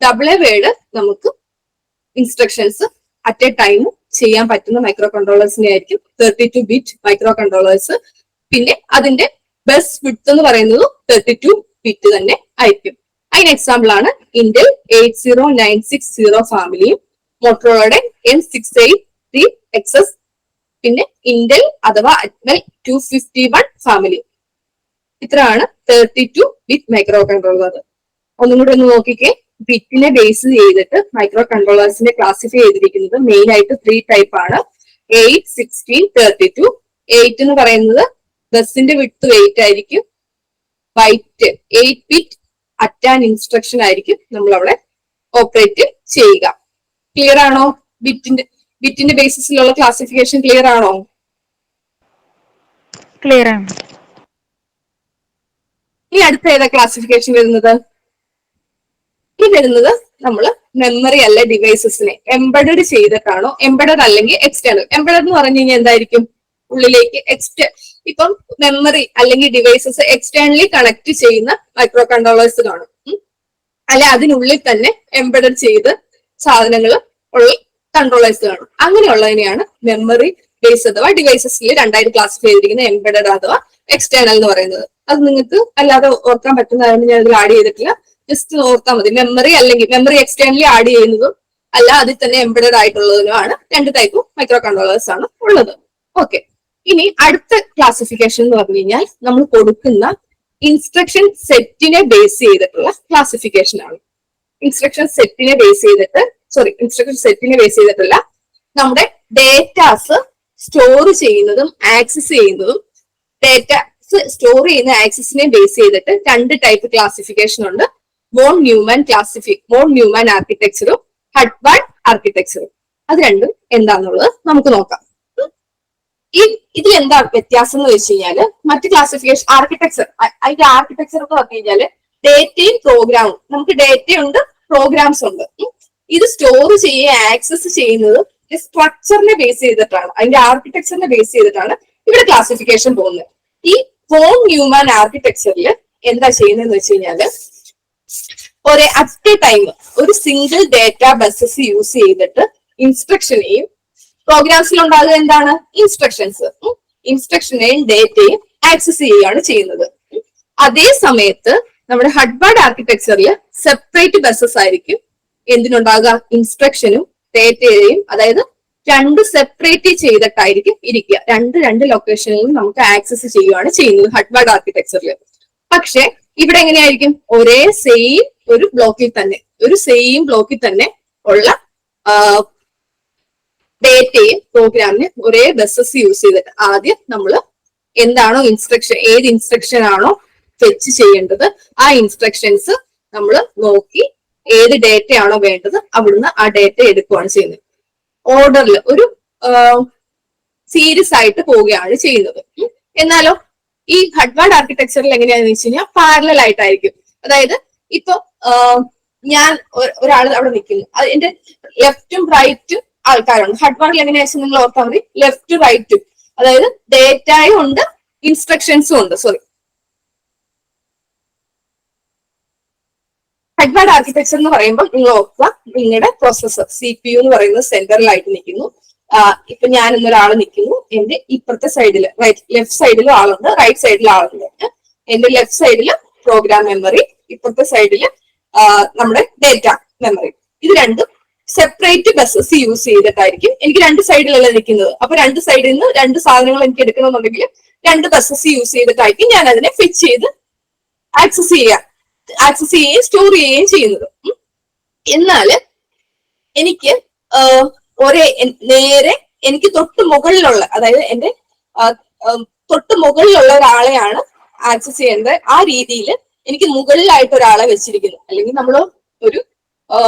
Double A word നമുക്ക് ഇൻസ്ട്രക്ഷൻസ് അറ്റ് എ ടൈം ചെയ്യാൻ പറ്റുന്ന മൈക്രോ കൺട്രോളേഴ്സിനെ ആയിരിക്കും 32 ബിറ്റ് മൈക്രോ കൺട്രോളേഴ്സ്. പിന്നെ അതിന്റെ ബസ് വിഡ്ത്ത് എന്ന് പറയുന്നത് 32 ബിറ്റ് തന്നെ ആയിരിക്കും. അതിന് എക്സാമ്പിൾ ആണ് ഇന്റൽ 80960 ഫാമിലിയും മോട്ടോറോളയുടെ M683XS പിന്നെ ഇന്റൽ അഥവാ അറ്റ്മൽ 251 ഫാമിലി. ഇത്രയാണ് 32 ബിറ്റ് മൈക്രോ കൺട്രോളർ. ഒന്നും കൂടി ഒന്ന് നോക്കിക്കേ. ബിറ്റിനെ ബേസ് ചെയ്തിട്ട് മൈക്രോ കൺട്രോളേഴ്സിനെ ക്ലാസിഫൈ ചെയ്തിരിക്കുന്നത് മെയിൻ ആയിട്ട് 3 ടൈപ്പ് ആണ്: 8, 16, 32. 8 എന്ന് പറയുന്നത് ബസിന്റെ വിഡ്ത്ത് 8 ആയിരിക്കും. Byte 8 bit at an instruction ആയിരിക്കും നമ്മൾ അവിടെ ഓപ്പറേറ്റ് ചെയ്യുക. ക്ലിയർ ആണോ? ബിറ്റിന്റെ ബേസിസിലുള്ള ക്ലാസിഫിക്കേഷൻ ക്ലിയർ ആണോ? ക്ലിയർ ആണ്. ഇനി അടുത്ത ഏതാ ക്ലാസിഫിക്കേഷൻ വരുന്നത്? ഈ വരുന്നത് നമ്മൾ മെമ്മറി അല്ല ഡിവൈസസിനെ എംബഡഡ് ചെയ്തിട്ടാണോ, എംബഡഡ് അല്ലെങ്കിൽ എക്സ്റ്റേണൽ. എംബഡഡ് എന്ന് പറഞ്ഞു കഴിഞ്ഞാൽ എന്തായിരിക്കും? ഉള്ളിലേക്ക് ഇപ്പം മെമ്മറി അല്ലെങ്കിൽ ഡിവൈസസ് എക്സ്റ്റേണലി കണക്ട് ചെയ്യുന്ന മൈക്രോ കൺട്രോളേഴ്സ് കാണും. അല്ലെ അതിനുള്ളിൽ തന്നെ എംബഡഡ് ചെയ്ത് സാധനങ്ങൾ ഉള്ള കൺട്രോളേഴ്സ് കാണും. അങ്ങനെയുള്ളതിനെയാണ് മെമ്മറി ബേസ് അഥവാ ഡിവൈസസിൽ രണ്ടായിട്ട് ക്ലാസിഫൈ ചെയ്തിരിക്കുന്ന എംബഡഡ് അഥവാ എക്സ്റ്റേണൽ എന്ന് പറയുന്നത്. അത് നിങ്ങൾക്ക് അല്ലാതെ ഓർക്കാൻ പറ്റുന്നതായതുകൊണ്ട് ഞാൻ ഇതിൽ ആഡ് ചെയ്തിട്ടില്ല. ജസ്റ്റ് ഓർത്താൽ മതി. മെമ്മറി അല്ലെങ്കിൽ മെമ്മറി എക്സ്റ്റേണലി ആഡ് ചെയ്യുന്നതും അല്ല അതിൽ തന്നെ എംബഡഡ് ആയിട്ടുള്ളതിനുമാണ് 2 ടൈപ്പ് മൈക്രോ കൺട്രോളേഴ്സ് ആണ് ഉള്ളത്. ഓക്കെ, ഇനി അടുത്ത ക്ലാസിഫിക്കേഷൻ എന്ന് പറഞ്ഞു കഴിഞ്ഞാൽ നമ്മൾ കൊടുക്കുന്ന ഇൻസ്ട്രക്ഷൻ സെറ്റിനെ ബേസ് ചെയ്തിട്ടുള്ള ക്ലാസിഫിക്കേഷൻ ആണ്. ഇൻസ്ട്രക്ഷൻ സെറ്റിനെ ബേസ് ചെയ്തിട്ടുള്ള നമ്മുടെ ഡേറ്റാസ് സ്റ്റോർ ചെയ്യുന്നതും ആക്സസ് ചെയ്യുന്നതും ഡേറ്റാസ് സ്റ്റോർ ചെയ്യുന്ന ആക്സസിനെ ബേസ് ചെയ്തിട്ട് 2 ടൈപ്പ് ക്ലാസിഫിക്കേഷൻ ഉണ്ട്: വോൺ ന്യൂമാൻ ആർക്കിടെക്ചറും ഹഡ്ബാർഡ് ആർക്കിടെക്ചറും. അത് രണ്ടും എന്താണെന്നുള്ളത് നമുക്ക് നോക്കാം. ഇതിൽ എന്താ വ്യത്യാസം എന്ന് വെച്ച് കഴിഞ്ഞാല് മറ്റ് ക്ലാസിഫിക്കേഷൻ അതിന്റെ ആർക്കിടെക്ചർ എന്ന് പറഞ്ഞു കഴിഞ്ഞാല് ഡേറ്റയും പ്രോഗ്രാമും. നമുക്ക് ഡേറ്റയുണ്ട്, പ്രോഗ്രാംസ് ഉണ്ട്. ഇത് സ്റ്റോർ ചെയ്യുക ആക്സസ് ചെയ്യുന്നത് സ്ട്രക്ചറിനെ ബേസ് ചെയ്തിട്ടാണ്, അതിന്റെ ആർക്കിടെക്ചറിനെ ബേസ് ചെയ്തിട്ടാണ് ഇവിടെ ക്ലാസിഫിക്കേഷൻ പോകുന്നത്. ഈ വോൺ ന്യൂമാൻ ആർക്കിടെക്ചറിൽ എന്താ ചെയ്യുന്നതെന്ന് വെച്ച് കഴിഞ്ഞാല് അറ്റ് എ ടൈം ഒരു സിംഗിൾ ഡേറ്റ ബസസ് യൂസ് ചെയ്തിട്ട് ഇൻസ്ട്രക്ഷനെയും പ്രോഗ്രാംസിൽ ഉണ്ടാകുക എന്താണ്? ഇൻസ്ട്രക്ഷനെയും ഡേറ്റയും ആക്സസ് ചെയ്യുകയാണ് ചെയ്യുന്നത്. അതേ സമയത്ത് നമ്മുടെ ഹഡ്ബാർഡ് ആർക്കിടെക്ചറിൽ സെപ്പറേറ്റ് ബസസ് ആയിരിക്കും എന്തിനുണ്ടാകുക? ഇൻസ്ട്രക്ഷനും ഡേറ്റയെയും, അതായത് 2 സെപ്പറേറ്റ് ചെയ്തിട്ടായിരിക്കും ഇരിക്കുക. 2 ലൊക്കേഷനിലും നമുക്ക് ആക്സസ് ചെയ്യുകയാണ് ചെയ്യുന്നത് ഹഡ്ബാർഡ് ആർക്കിടെക്ചറിൽ. പക്ഷെ ഇവിടെ എങ്ങനെയായിരിക്കും? ഒരേ സെയിം ബ്ലോക്കിൽ തന്നെ ഉള്ള ഡേറ്റയും പ്രോഗ്രാമിന് ഒരേ ബസസ് യൂസ് ചെയ്തിട്ട് ആദ്യം നമ്മൾ എന്താണോ ഏത് ഇൻസ്ട്രക്ഷൻ ആണോ ഫെച്ച് ചെയ്യേണ്ടത് ആ ഇൻസ്ട്രക്ഷൻസ് നമ്മൾ നോക്കി ഏത് ഡേറ്റ ആണോ വേണ്ടത് അവിടുന്ന് ആ ഡേറ്റ എടുക്കുകയാണ് ചെയ്യുന്നത്. ഓർഡറിൽ ഒരു സീരീസ് ആയിട്ട് പോവുകയാണ് ചെയ്യുന്നത്. എന്നാലോ ഈ ഹഡ്ബാർഡ് ആർക്കിടെക്ചറിൽ എങ്ങനെയാണെന്ന് വെച്ച് കഴിഞ്ഞാൽ പാരലൽ ആയിട്ടായിരിക്കും. അതായത് ഇപ്പൊ ഞാൻ ഒരാൾ അവിടെ നിൽക്കുന്നു, എന്റെ ലെഫ്റ്റും റൈറ്റും ആൾക്കാരുണ്ട്. ഹഡ്ബാർഡിൽ എങ്ങനെയാ വെച്ചാൽ നിങ്ങൾ ഓർത്താൽ മതി, ലെഫ്റ്റ് റൈറ്റും, അതായത് ഡേറ്റയും ഉണ്ട് ഇൻസ്ട്രക്ഷൻസും ഉണ്ട്. ഹഡ്ബാർഡ് ആർക്കിടെക്ചർ എന്ന് പറയുമ്പോൾ നിങ്ങൾ ഓർക്കുക, നിങ്ങളുടെ പ്രോസസർ CPU എന്ന് പറയുന്നത് സെന്ററിലായിട്ട് നിൽക്കുന്നു. ഇപ്പൊ ഞാൻ ഇന്നൊരാൾ നിൽക്കുന്നു, എന്റെ ഇപ്പുറത്തെ സൈഡിൽ ലെഫ്റ്റ് സൈഡിലും ആളുണ്ട്, റൈറ്റ് സൈഡിലും ആളുണ്ട്. എന്റെ ലെഫ്റ്റ് സൈഡില് പ്രോഗ്രാം മെമ്മറി, ഇപ്പുറത്തെ സൈഡില് നമ്മുടെ ഡേറ്റ മെമ്മറി. ഇത് രണ്ടും സെപ്പറേറ്റ് ബസ്സസ് യൂസ് ചെയ്തിട്ടായിരിക്കും എനിക്ക് രണ്ട് സൈഡിലല്ല നിൽക്കുന്നത്. അപ്പൊ രണ്ട് സൈഡിൽ നിന്ന് രണ്ട് സാധനങ്ങൾ എനിക്ക് എടുക്കണമെന്നുണ്ടെങ്കിൽ രണ്ട് ബസ്സസ് യൂസ് ചെയ്തിട്ടായിരിക്കും ഞാൻ അതിനെ ഫിറ്റ് ചെയ്ത് ആക്സസ് ചെയ്യുകയും സ്റ്റോർ ചെയ്യുകയും ചെയ്യുന്നത്. എന്നാല് എനിക്ക് നേരെ എനിക്ക് തൊട്ട് മുകളിലുള്ള, അതായത് എന്റെ തൊട്ട് മുകളിലുള്ള ഒരാളെയാണ് ആക്സസ് ചെയ്യേണ്ടത്. ആ രീതിയിൽ എനിക്ക് മുകളിലായിട്ട് ഒരാളെ വെച്ചിരിക്കുന്നു. അല്ലെങ്കിൽ നമ്മൾ ഒരു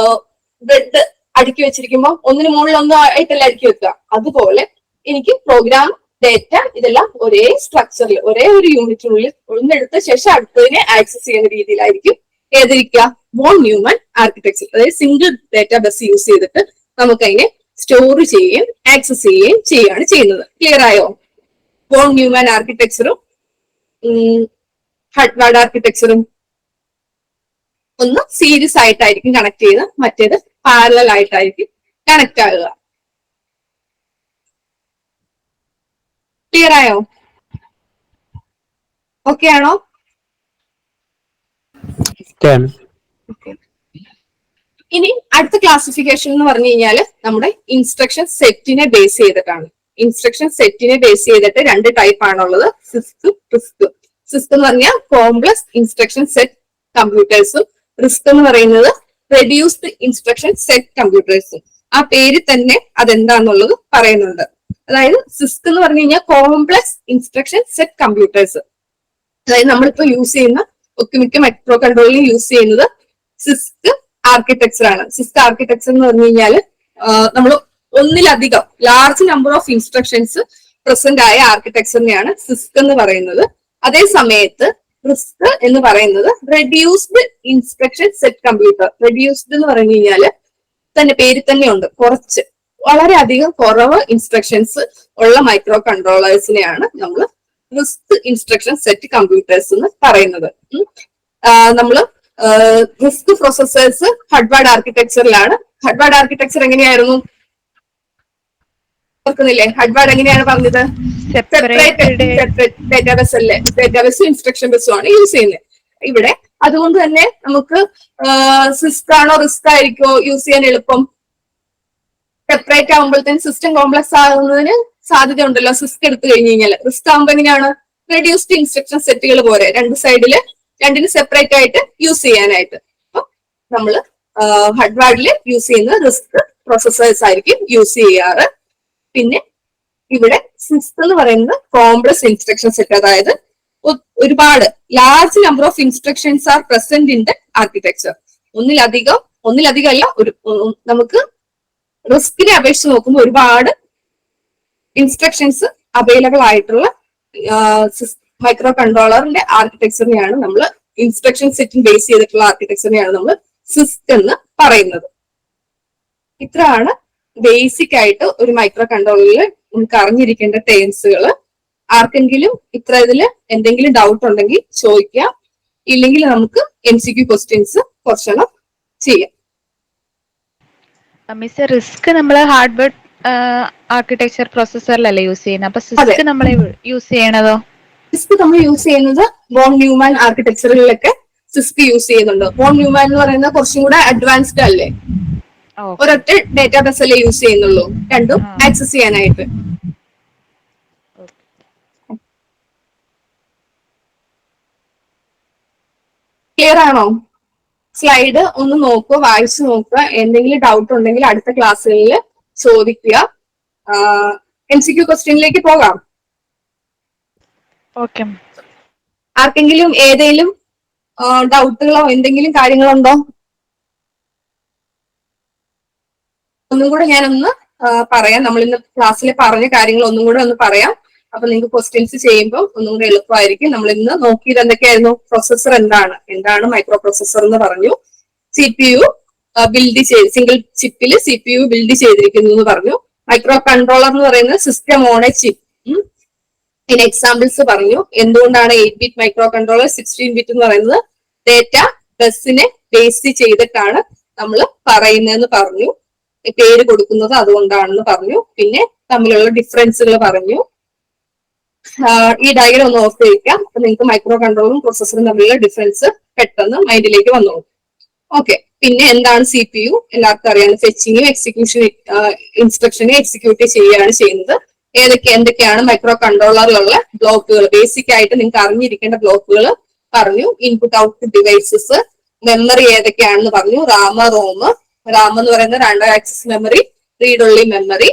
ബെഡ് അടുക്കി വെച്ചിരിക്കുമ്പോൾ ഒന്നിന് മുകളിൽ ഒന്നും ആയിട്ടല്ല അടുക്കി വെക്കുക. അതുപോലെ എനിക്ക് പ്രോഗ്രാം, ഡേറ്റ ഇതെല്ലാം ഒരേ സ്ട്രക്ചറിൽ, ഒരേ ഒരു യൂണിറ്റിനുള്ളിൽ ഒന്നെടുത്ത ശേഷം അടുത്തതിനെ ആക്സസ് ചെയ്യുന്ന രീതിയിലായിരിക്കും ഏതിരിക്കുക, വോൺ ന്യൂമാൻ ആർക്കിടെക്ചർ. അതായത് സിംഗിൾ ഡേറ്റ ബസ് യൂസ് ചെയ്തിട്ട് നമുക്ക് അതിനെ സ്റ്റോർ ചെയ്യുകയും ആക്സസ് ചെയ്യുകയും ചെയ്യുകയാണ് ചെയ്യുന്നത്. ക്ലിയർ ആയോ? വോൺ ന്യൂമാൻ ആർക്കിടെക്ചറും ഹാർവാർഡ് ആർക്കിടെക്ചറും ഒന്ന് സീരീസ് ആയിട്ടായിരിക്കും കണക്ട് ചെയ്യുന്നത്, മറ്റേത് പാരലൽ ആയിട്ടായിരിക്കും കണക്ട് ആകുക. ക്ലിയർ ആയോ? ഓക്കെ ആണോ? ഇനി അടുത്ത ക്ലാസിഫിക്കേഷൻ എന്ന് പറഞ്ഞു കഴിഞ്ഞാൽ നമ്മുടെ ഇൻസ്ട്രക്ഷൻ സെറ്റിനെ ബേസ് ചെയ്തിട്ടാണ്. ഇൻസ്ട്രക്ഷൻ സെറ്റിനെ ബേസ് ചെയ്തിട്ട് രണ്ട് ടൈപ്പ് ആണുള്ളത്, സിസ്കും റിസ്കും. സിസ്ക് എന്ന് പറഞ്ഞാൽ കോംപ്ലക്സ് ഇൻസ്ട്രക്ഷൻ സെറ്റ് കമ്പ്യൂട്ടേഴ്സും, റിസ്ക് എന്ന് പറയുന്നത് റെഡ്യൂസ്ഡ് ഇൻസ്ട്രക്ഷൻ സെറ്റ് കമ്പ്യൂട്ടേഴ്സും. ആ പേര് തന്നെ അതെന്താന്നുള്ളത് പറയുന്നുണ്ട്. അതായത് സിസ്ക് എന്ന് പറഞ്ഞു കഴിഞ്ഞാൽ കോംപ്ലക്സ് ഇൻസ്ട്രക്ഷൻ സെറ്റ് കമ്പ്യൂട്ടേഴ്സ്. അതായത് നമ്മളിപ്പോ യൂസ് ചെയ്യുന്ന ഒട്ടുമിക്ക മൈക്രോ കൺട്രോളിൽ യൂസ് ചെയ്യുന്നത് സിസ്ക് ആർക്കിടെക്ചർ ആണ്. സിസ്ക് ആർക്കിടെക്ചർ എന്ന് പറഞ്ഞു കഴിഞ്ഞാൽ നമ്മൾ ഒന്നിലധികം large number of instructions present ആയ ആർക്കിടെക്ചറിനെയാണ് സിസ്ക് എന്ന് പറയുന്നത്. അതേ സമയത്ത് റിസ്ക് എന്ന് പറയുന്നത് reduced instruction set computer. Reduced എന്ന് പറഞ്ഞു കഴിഞ്ഞാല് തന്നെ പേര് തന്നെ ഉണ്ട്, കുറച്ച് വളരെയധികം കുറവ് ഇൻസ്ട്രക്ഷൻസ് ഉള്ള മൈക്രോ കൺട്രോളേഴ്സിനെയാണ് നമ്മൾ റിസ്ക് ഇൻസ്ട്രക്ഷൻ സെറ്റ് കമ്പ്യൂട്ടേഴ്സ് എന്ന് പറയുന്നത്. നമ്മള് റിസ്ക് പ്രോസസേഴ്സ് ഹാർവാർഡ് ആർക്കിടെക്ചറിലാണ്. ഹാർവാർഡ് ആർക്കിടെക്ചർ എങ്ങനെയായിരുന്നു ഓർക്കുന്നില്ലേ? ഹാർവാർഡ് എങ്ങനെയാണ് പറഞ്ഞത്? ഡേറ്റാബേസ് അല്ലേ, ഡേറ്റാബേസും ഇൻസ്ട്രക്ഷൻ ബേസും ആണ് യൂസ് ചെയ്യുന്നത് ഇവിടെ. അതുകൊണ്ട് തന്നെ നമുക്ക് സിസ്ക് ആണോ റിസ്ക് ആയിരിക്കോ യൂസ് ചെയ്യാൻ എളുപ്പം? സെപ്പറേറ്റ് ആകുമ്പോഴത്തേന് സിസ്റ്റം കോംപ്ലക്സ് ആകുന്നതിന് സാധ്യത ഉണ്ടല്ലോ സിസ്ക് എടുത്തു കഴിഞ്ഞ് കഴിഞ്ഞാൽ. റിസ്ക് ആകുമ്പോൾ എങ്ങനെയാണ്? റെഡ്യൂസ്ഡ് ഇൻസ്ട്രക്ഷൻ സെറ്റുകൾ പോരെ, രണ്ട് സൈഡില് രണ്ടിന് സെപ്പറേറ്റ് ആയിട്ട് യൂസ് ചെയ്യാനായിട്ട്. അപ്പൊ നമ്മള് ഹാർവാർഡിൽ യൂസ് ചെയ്യുന്ന റിസ്ക് പ്രോസസേഴ്സ് ആയിരിക്കും യൂസ് ചെയ്യാറ്. പിന്നെ ഇവിടെ സിസ്ക് എന്ന് പറയുന്നത് കോംപ്ലക്സ് ഇൻസ്ട്രക്ഷൻ സെറ്റ്, അതായത് ഒരുപാട് large number of instructions R present in the architecture. ഒന്നിലധികം അല്ല, നമുക്ക് റിസ്കിനെ അപേക്ഷിച്ച് നോക്കുമ്പോൾ ഒരുപാട് ഇൻസ്ട്രക്ഷൻസ് അവൈലബിൾ ആയിട്ടുള്ള മൈക്രോ കൺട്രോളറിന്റെ ആർക്കിടെക്ചറിനെയാണ് നമ്മൾ, ഇൻസ്ട്രക്ഷൻ സെറ്റിന് ബേസ് ചെയ്തിട്ടുള്ള ആർക്കിടെക്ചറിനെയാണ് നമ്മൾ സിസ്ക് എന്ന് പറയുന്നത്. ഇത്രയാണ് ബേസിക് ആയിട്ട് ഒരു മൈക്രോ കൺട്രോളറിൽ നമുക്ക് അറിഞ്ഞിരിക്കേണ്ട ടേംസുകൾ. ആർക്കെങ്കിലും ഇതില് എന്തെങ്കിലും ഡൗട്ട് ഉണ്ടെങ്കിൽ ചോദിക്കാം, ഇല്ലെങ്കിൽ നമുക്ക് MCQ ക്വസ്റ്റ്യൻസ് കുറച്ചെണ്ണം ചെയ്യാം. മിസ്, റിസ്ക് നമ്മൾ ഹാർഡ്വെയർ ആർക്കിടെക്ചർ പ്രോസസറിലല്ലേ യൂസ് ചെയ്യുന്നത്? അപ്പൊ സിസ്ക് നമ്മൾ യൂസ് ചെയ്യണതോ? സിസ്ക് നമ്മൾ യൂസ് ചെയ്യുന്നത് വോൺ ന്യൂമാൻ ആർക്കിടെക്ചറിലൊക്കെ സിസ്ക് യൂസ് ചെയ്യുന്നുണ്ട്. വോൺ ന്യൂമാൻ എന്ന് പറയുന്നത് കുറച്ചും കൂടെ അഡ്വാൻസ്ഡ് അല്ലേ, ഒരൊറ്റ ഡേറ്റാബേസ് അല്ലേ യൂസ് ചെയ്യുന്നുള്ളൂ രണ്ടും ആക്സസ് ചെയ്യാനായിട്ട്. ക്ലിയർ ആണോ? സ്ലൈഡ് ഒന്ന് നോക്കുക, വായിച്ചു നോക്കുക. എന്തെങ്കിലും ഡൗട്ട് ഉണ്ടെങ്കിൽ അടുത്ത ക്ലാസ്സുകളിൽ ചോദിക്കുക. MCQ ക്വസ്റ്റ്യനിലേക്ക് പോകാം. ഓക്കെ. ആർക്കെങ്കിലും ഏതെങ്കിലും ഡൗട്ടുകളോ എന്തെങ്കിലും കാര്യങ്ങളുണ്ടോ? ഒന്നും കൂടെ ഞാനൊന്ന് പറയാം. നമ്മൾ ഇന്ന് ക്ലാസ്സിൽ പറഞ്ഞ കാര്യങ്ങൾ ഒന്നും കൂടെ ഒന്ന് പറയാം. അപ്പൊ നിങ്ങൾക്ക് ക്വസ്റ്റ്യൻസ് ചെയ്യുമ്പോൾ ഒന്നും കൂടെ എളുപ്പമായിരിക്കും. നമ്മൾ ഇന്ന് നോക്കിയത് എന്തൊക്കെയായിരുന്നു? പ്രൊസസർ എന്താണ് മൈക്രോ പ്രൊസസർ എന്ന് പറഞ്ഞു. CPU ബിൽഡ് ചെയ്ത് സിംഗിൾ ചിപ്പിൽ CPU ബിൽഡ് ചെയ്തിരിക്കുന്നു എന്ന് പറഞ്ഞു. മൈക്രോ കൺട്രോളർ എന്ന് പറയുന്നത് സിസ്റ്റം ഓൺ എ ചിപ്പ്. ഇതിന് എക്സാമ്പിൾസ് പറഞ്ഞു. എന്തുകൊണ്ടാണ് 8-ബിറ്റ് മൈക്രോ കൺട്രോളർ, 16-ബിറ്റ് എന്ന് പറയുന്നത് ഡേറ്റ ബസിനെ ബേസ് ചെയ്തിട്ടാണ് നമ്മൾ പറയുന്നതെന്ന് പറഞ്ഞു. പേര് കൊടുക്കുന്നത് അതുകൊണ്ടാണെന്ന് പറഞ്ഞു. പിന്നെ തമ്മിലുള്ള ഡിഫറൻസുകൾ പറഞ്ഞു. ഈ ഡയഗ്രം ഒന്ന് ഓർത്ത് വയ്ക്കാം. അപ്പൊ നിങ്ങൾക്ക് മൈക്രോ കൺട്രോളറും പ്രൊസസറും തമ്മിലുള്ള ഡിഫറൻസ് പെട്ടെന്ന് മൈൻഡിലേക്ക് വന്നോളൂ. ഓക്കെ. പിന്നെ എന്താണ് CPU എല്ലാവർക്കും അറിയാം. ഫെച്ചിങ്ങും എക്സിക്യൂഷനും ഇൻസ്ട്രക്ഷനും എക്സിക്യൂട്ട് ചെയ്യുകയാണ് ചെയ്യുന്നത്. എന്തൊക്കെയാണ് മൈക്രോ കൺട്രോളറിലുള്ള ബ്ലോക്കുകൾ, ബേസിക് ആയിട്ട് നിങ്ങൾക്ക് അറിഞ്ഞിരിക്കേണ്ട ബ്ലോക്കുകൾ പറഞ്ഞു. ഇൻപുട്ട് ഔട്ട്പുട്ട് ഡിവൈസസ്, മെമ്മറി ഏതൊക്കെയാണെന്ന് പറഞ്ഞു. റാം എന്ന് പറയുന്നത് 2 axis memory, read only memory.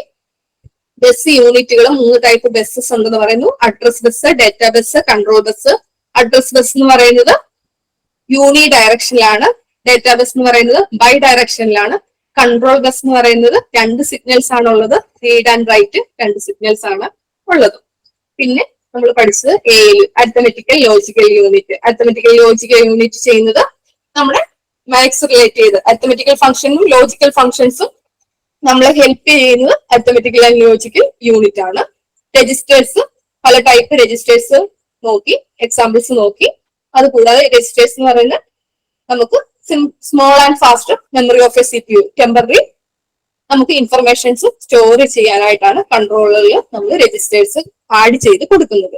Bus യൂണിറ്റുകൾ 3 ടൈപ്പ് ബസ്സസ് ഉണ്ടെന്ന് പറയുന്നു. Address bus, data bus, control bus. Address bus എന്ന് പറയുന്നത് യൂണി ഡയറക്ഷനിലാണ്. ഡേറ്റാ ബസ് എന്ന് പറയുന്നത് ബൈ ഡയറക്ഷനിലാണ്. കൺട്രോൾ ബസ് എന്ന് പറയുന്നത് 2 സിഗ്നൽസ് ആണ് ഉള്ളത്, റീഡ് ആൻഡ് റൈറ്റ് 2 സിഗ്നൽസ് ആണ് ഉള്ളത്. പിന്നെ നമ്മൾ പഠിച്ചത് arithmetical logical unit. Arithmetical logical unit ചെയ്യുന്നത് നമ്മുടെ മാത്സ് റിലേറ്റ് ചെയ്ത് അരിത്തമെറ്റിക്കൽ ഫംഗ്ഷനും ലോജിക്കൽ ഫംഗ്ഷൻസും നമ്മളെ ഹെൽപ്പ് ചെയ്യുന്നത് അരിത്തമെറ്റിക്കൽ ആൻഡ് ലോജിക്കൽ യൂണിറ്റ് ആണ്. രജിസ്റ്റേഴ്സ്, പല ടൈപ്പ് രജിസ്റ്റേഴ്സ് നോക്കി, എക്സാമ്പിൾസ് നോക്കി. അതുകൂടാതെ രജിസ്റ്റേഴ്സ് എന്ന് പറയുന്നത് നമുക്ക് small and fast memory of A CPU, temporary നമുക്ക് ഇൻഫർമേഷൻസ് സ്റ്റോർ ചെയ്യാനായിട്ടാണ് കൺട്രോളറിൽ നമ്മൾ രജിസ്റ്റേഴ്സ് ആഡ് ചെയ്ത് കൊടുക്കുന്നത്.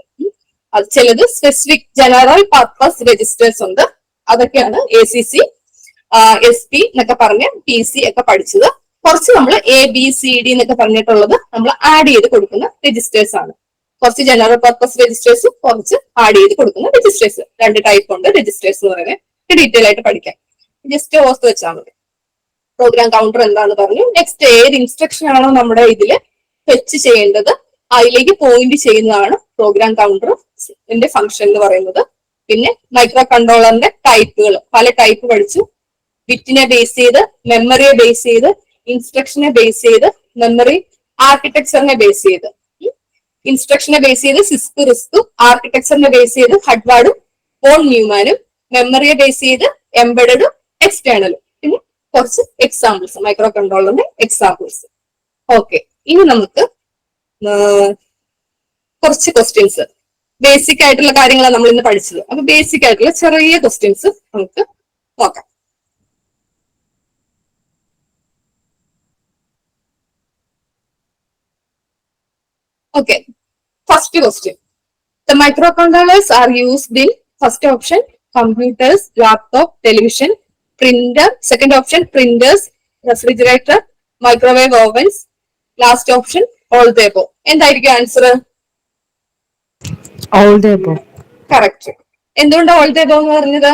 അത് ചിലത് സ്പെസിഫിക് ജനറൽ പർപ്പസ് രജിസ്റ്റേഴ്സ് ഉണ്ട്. അതൊക്കെയാണ് ACC, SP എന്നൊക്കെ പറഞ്ഞ് PC ഒക്കെ പഠിച്ചത്. കുറച്ച് നമ്മൾ ABCD എന്നൊക്കെ പറഞ്ഞിട്ടുള്ളത് നമ്മൾ ആഡ് ചെയ്ത് കൊടുക്കുന്ന രജിസ്റ്റേഴ്സ് ആണ്. കുറച്ച് ജനറൽ പർപ്പസ് രജിസ്റ്റേഴ്സും കുറച്ച് ആഡ് ചെയ്ത് കൊടുക്കുന്ന രജിസ്റ്റേഴ്സ്. 2 ടൈപ്പ് ഉണ്ട് രജിസ്റ്റേഴ്സ് എന്ന് പറയുന്നത്. ഡീറ്റെയിൽ ആയിട്ട് പഠിക്കാം. ജസ്റ്റ് ഓർത്ത് വെച്ചാൽ മതി. പ്രോഗ്രാം കൗണ്ടർ എന്താന്ന് പറഞ്ഞു. നെക്സ്റ്റ് ഏത് ഇൻസ്ട്രക്ഷൻ ആണോ നമ്മുടെ ഇതില് ഫെച്ച് ചെയ്യേണ്ടത് അതിലേക്ക് പോയിന്റ് ചെയ്യുന്നതാണ് പ്രോഗ്രാം കൗണ്ടറിന്റെ ഫംഗ്ഷൻ എന്ന് പറയുന്നത്. പിന്നെ മൈക്രോ കൺട്രോളറിന്റെ ടൈപ്പുകൾ, പല ടൈപ്പ് പഠിച്ചു. ബിറ്റിനെ ബേസ് ചെയ്ത്, മെമ്മറിയെ ബേസ് ചെയ്ത്, ഇൻസ്ട്രക്ഷനെ ബേസ് ചെയ്ത്, മെമ്മറി ആർക്കിടെക്ചറിനെ ബേസ് ചെയ്ത്. ഇൻസ്ട്രക്ഷനെ ബേസ് ചെയ്ത് സിസ്ക് റിസ്കും, ആർക്കിടെക്ചറിനെ ബേസ് ചെയ്ത് ഹഡ്വാർഡും വോൺ ന്യൂമാനും, മെമ്മറിയെ ബേസ് ചെയ്ത് എംബഡഡും എക്സ്റ്റേണലും. പിന്നെ കുറച്ച് എക്സാമ്പിൾസ്, മൈക്രോ കൺട്രോളറിന്റെ എക്സാമ്പിൾസ്. ഓക്കെ, ഇനി നമുക്ക് കുറച്ച് ക്വസ്റ്റ്യൻസ്, ബേസിക് ആയിട്ടുള്ള കാര്യങ്ങളാണ് നമ്മൾ ഇന്ന് പഠിച്ചത്. അപ്പൊ ബേസിക് ആയിട്ടുള്ള ചെറിയ ക്വസ്റ്റ്യൻസ് നമുക്ക് നോക്കാം. Okay, first question. The microcontrollers are used in first option computers, laptop, television, printer. Second option printers, refrigerator, microwave ovens. Last option all the above. എന്തായിരിക്കും answer? All the above. Correct. എന്തുകൊണ്ടാണ് all the above എന്ന് പറഞ്ഞത്?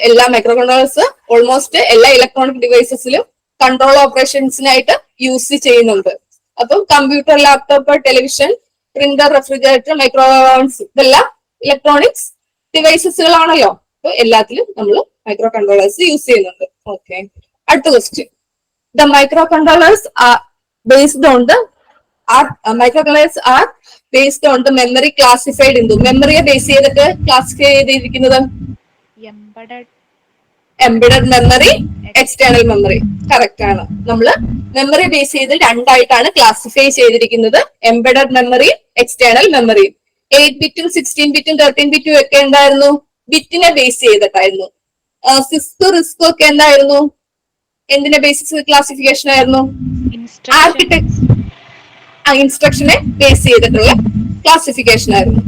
എല്ലാ microcontrollers almost എല്ലാ electronic ഡിവൈസസിലും control ഓപ്പറേഷൻസിനായിട്ട് use ചെയ്യുന്നുണ്ട്. അപ്പം computer, laptop, television, printer, refrigerator, microwaves ഇതെല്ലാം ഇലക്ട്രോണിക്സ് ഡിവൈസസുകളാണല്ലോ. അപ്പൊ എല്ലാത്തിലും നമ്മൾ മൈക്രോ കൺട്രോളേഴ്സ് യൂസ് ചെയ്യുന്നുണ്ട്. ഓക്കെ, അടുത്ത question. The microcontrollers are based on the memory classified in. മെമ്മറിയെ ബേസ് ചെയ്തിട്ട് ക്ലാസിഫൈ ചെയ്തിരിക്കുന്നത് embedded memory, external memory. Correct ആണ്. നമ്മള് മെമ്മറി ബേസ് ചെയ്ത് 2 ആയിട്ടാണ് ക്ലാസിഫൈ ചെയ്തിരിക്കുന്നത്, എംബഡഡ് മെമ്മറിയും എക്സ്റ്റേണൽ മെമ്മറിയും. 8 ബിറ്റും 16 ബിറ്റും 13 ബിറ്റും ഒക്കെ എന്തായിരുന്നു? ബിറ്റിനെ ബേസ് ചെയ്തിട്ടായിരുന്നു. സിസ്ക് റിസ്ക് ഒക്കെ എന്തായിരുന്നു? എന്തിനെ ബേസിസ് ക്ലാസിഫിക്കേഷൻ ആയിരുന്നു? ഇൻസ്ട്രക്ഷനെ ബേസ് ചെയ്തിട്ടുള്ള ക്ലാസിഫിക്കേഷൻ ആയിരുന്നു.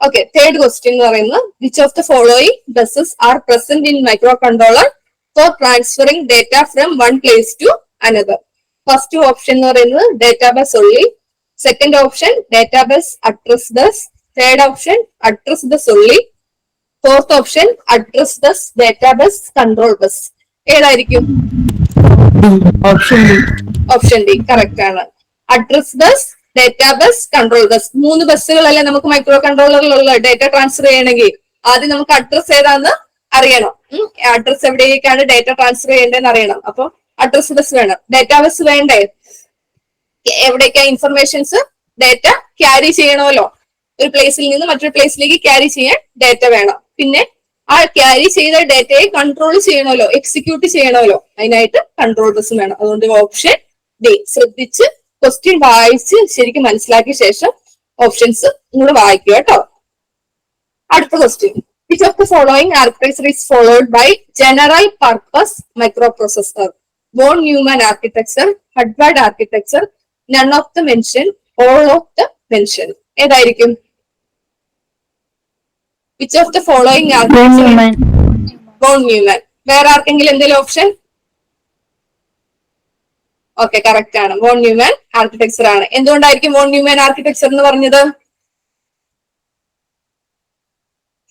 ഓക്കെ, തേർഡ് ക്വസ്റ്റ്യൻ എന്ന് പറയുന്നത് which of the following buses are present in microcontroller for transferring data from one place to another. First option എന്ന് പറയുന്നത് data bus only, second option data bus address bus, third option address bus only, fourth option address bus data bus control bus. ഏതായിരിക്കും? Option D correct ആണ്. Address bus, data bus, control bus. 3 ബസ്സുകളല്ലേ നമുക്ക് micro കൺട്രോളറിലുള്ള data transfer ചെയ്യണമെങ്കിൽ ആദ്യം നമുക്ക് address ഏതാന്ന് അറിയണം. Address എവിടേക്കാണ് data transfer ചെയ്യേണ്ടതെന്ന് അറിയണം. അപ്പൊ അഡ്രസ് ബസ് വേണം. ഡേറ്റാ ബസ് വേണ്ടേ? എവിടേക്കാ ഇൻഫർമേഷൻസ് ഡേറ്റ ക്യാരി ചെയ്യണമല്ലോ. ഒരു പ്ലേസിൽ നിന്ന് മറ്റൊരു പ്ലേസിലേക്ക് ക്യാരി ചെയ്യാൻ ഡേറ്റ വേണം. പിന്നെ ആ ക്യാരി ചെയ്ത ഡേറ്റയെ കൺട്രോൾ ചെയ്യണമല്ലോ, എക്സിക്യൂട്ട് ചെയ്യണമല്ലോ. അതിനായിട്ട് കൺട്രോൾ ബസ് വേണം. അതുകൊണ്ട് ഓപ്ഷൻ ഡി. ശ്രദ്ധിച്ച് ക്വസ്റ്റ്യൻ വായിച്ച് ശരിക്കും മനസ്സിലാക്കിയ ശേഷം ഓപ്ഷൻസ് നിങ്ങൾ വായിക്കുക കേട്ടോ. അടുത്ത question. Which of the following architecture is followed by general purpose microprocessor? Von Neumann architecture, Harvard architecture, none of the mention, all of the mention. ഏതായിരിക്കും? Which of the following Von Neumann. Von Neumann. വേറെ ആർക്കെങ്കിലും എന്തെങ്കിലും option? Okay, correct ആണ്. Von Neumann architecture ആണ്. എന്തുകൊണ്ടായിരിക്കും von Neumann architecture എന്ന് പറഞ്ഞത്?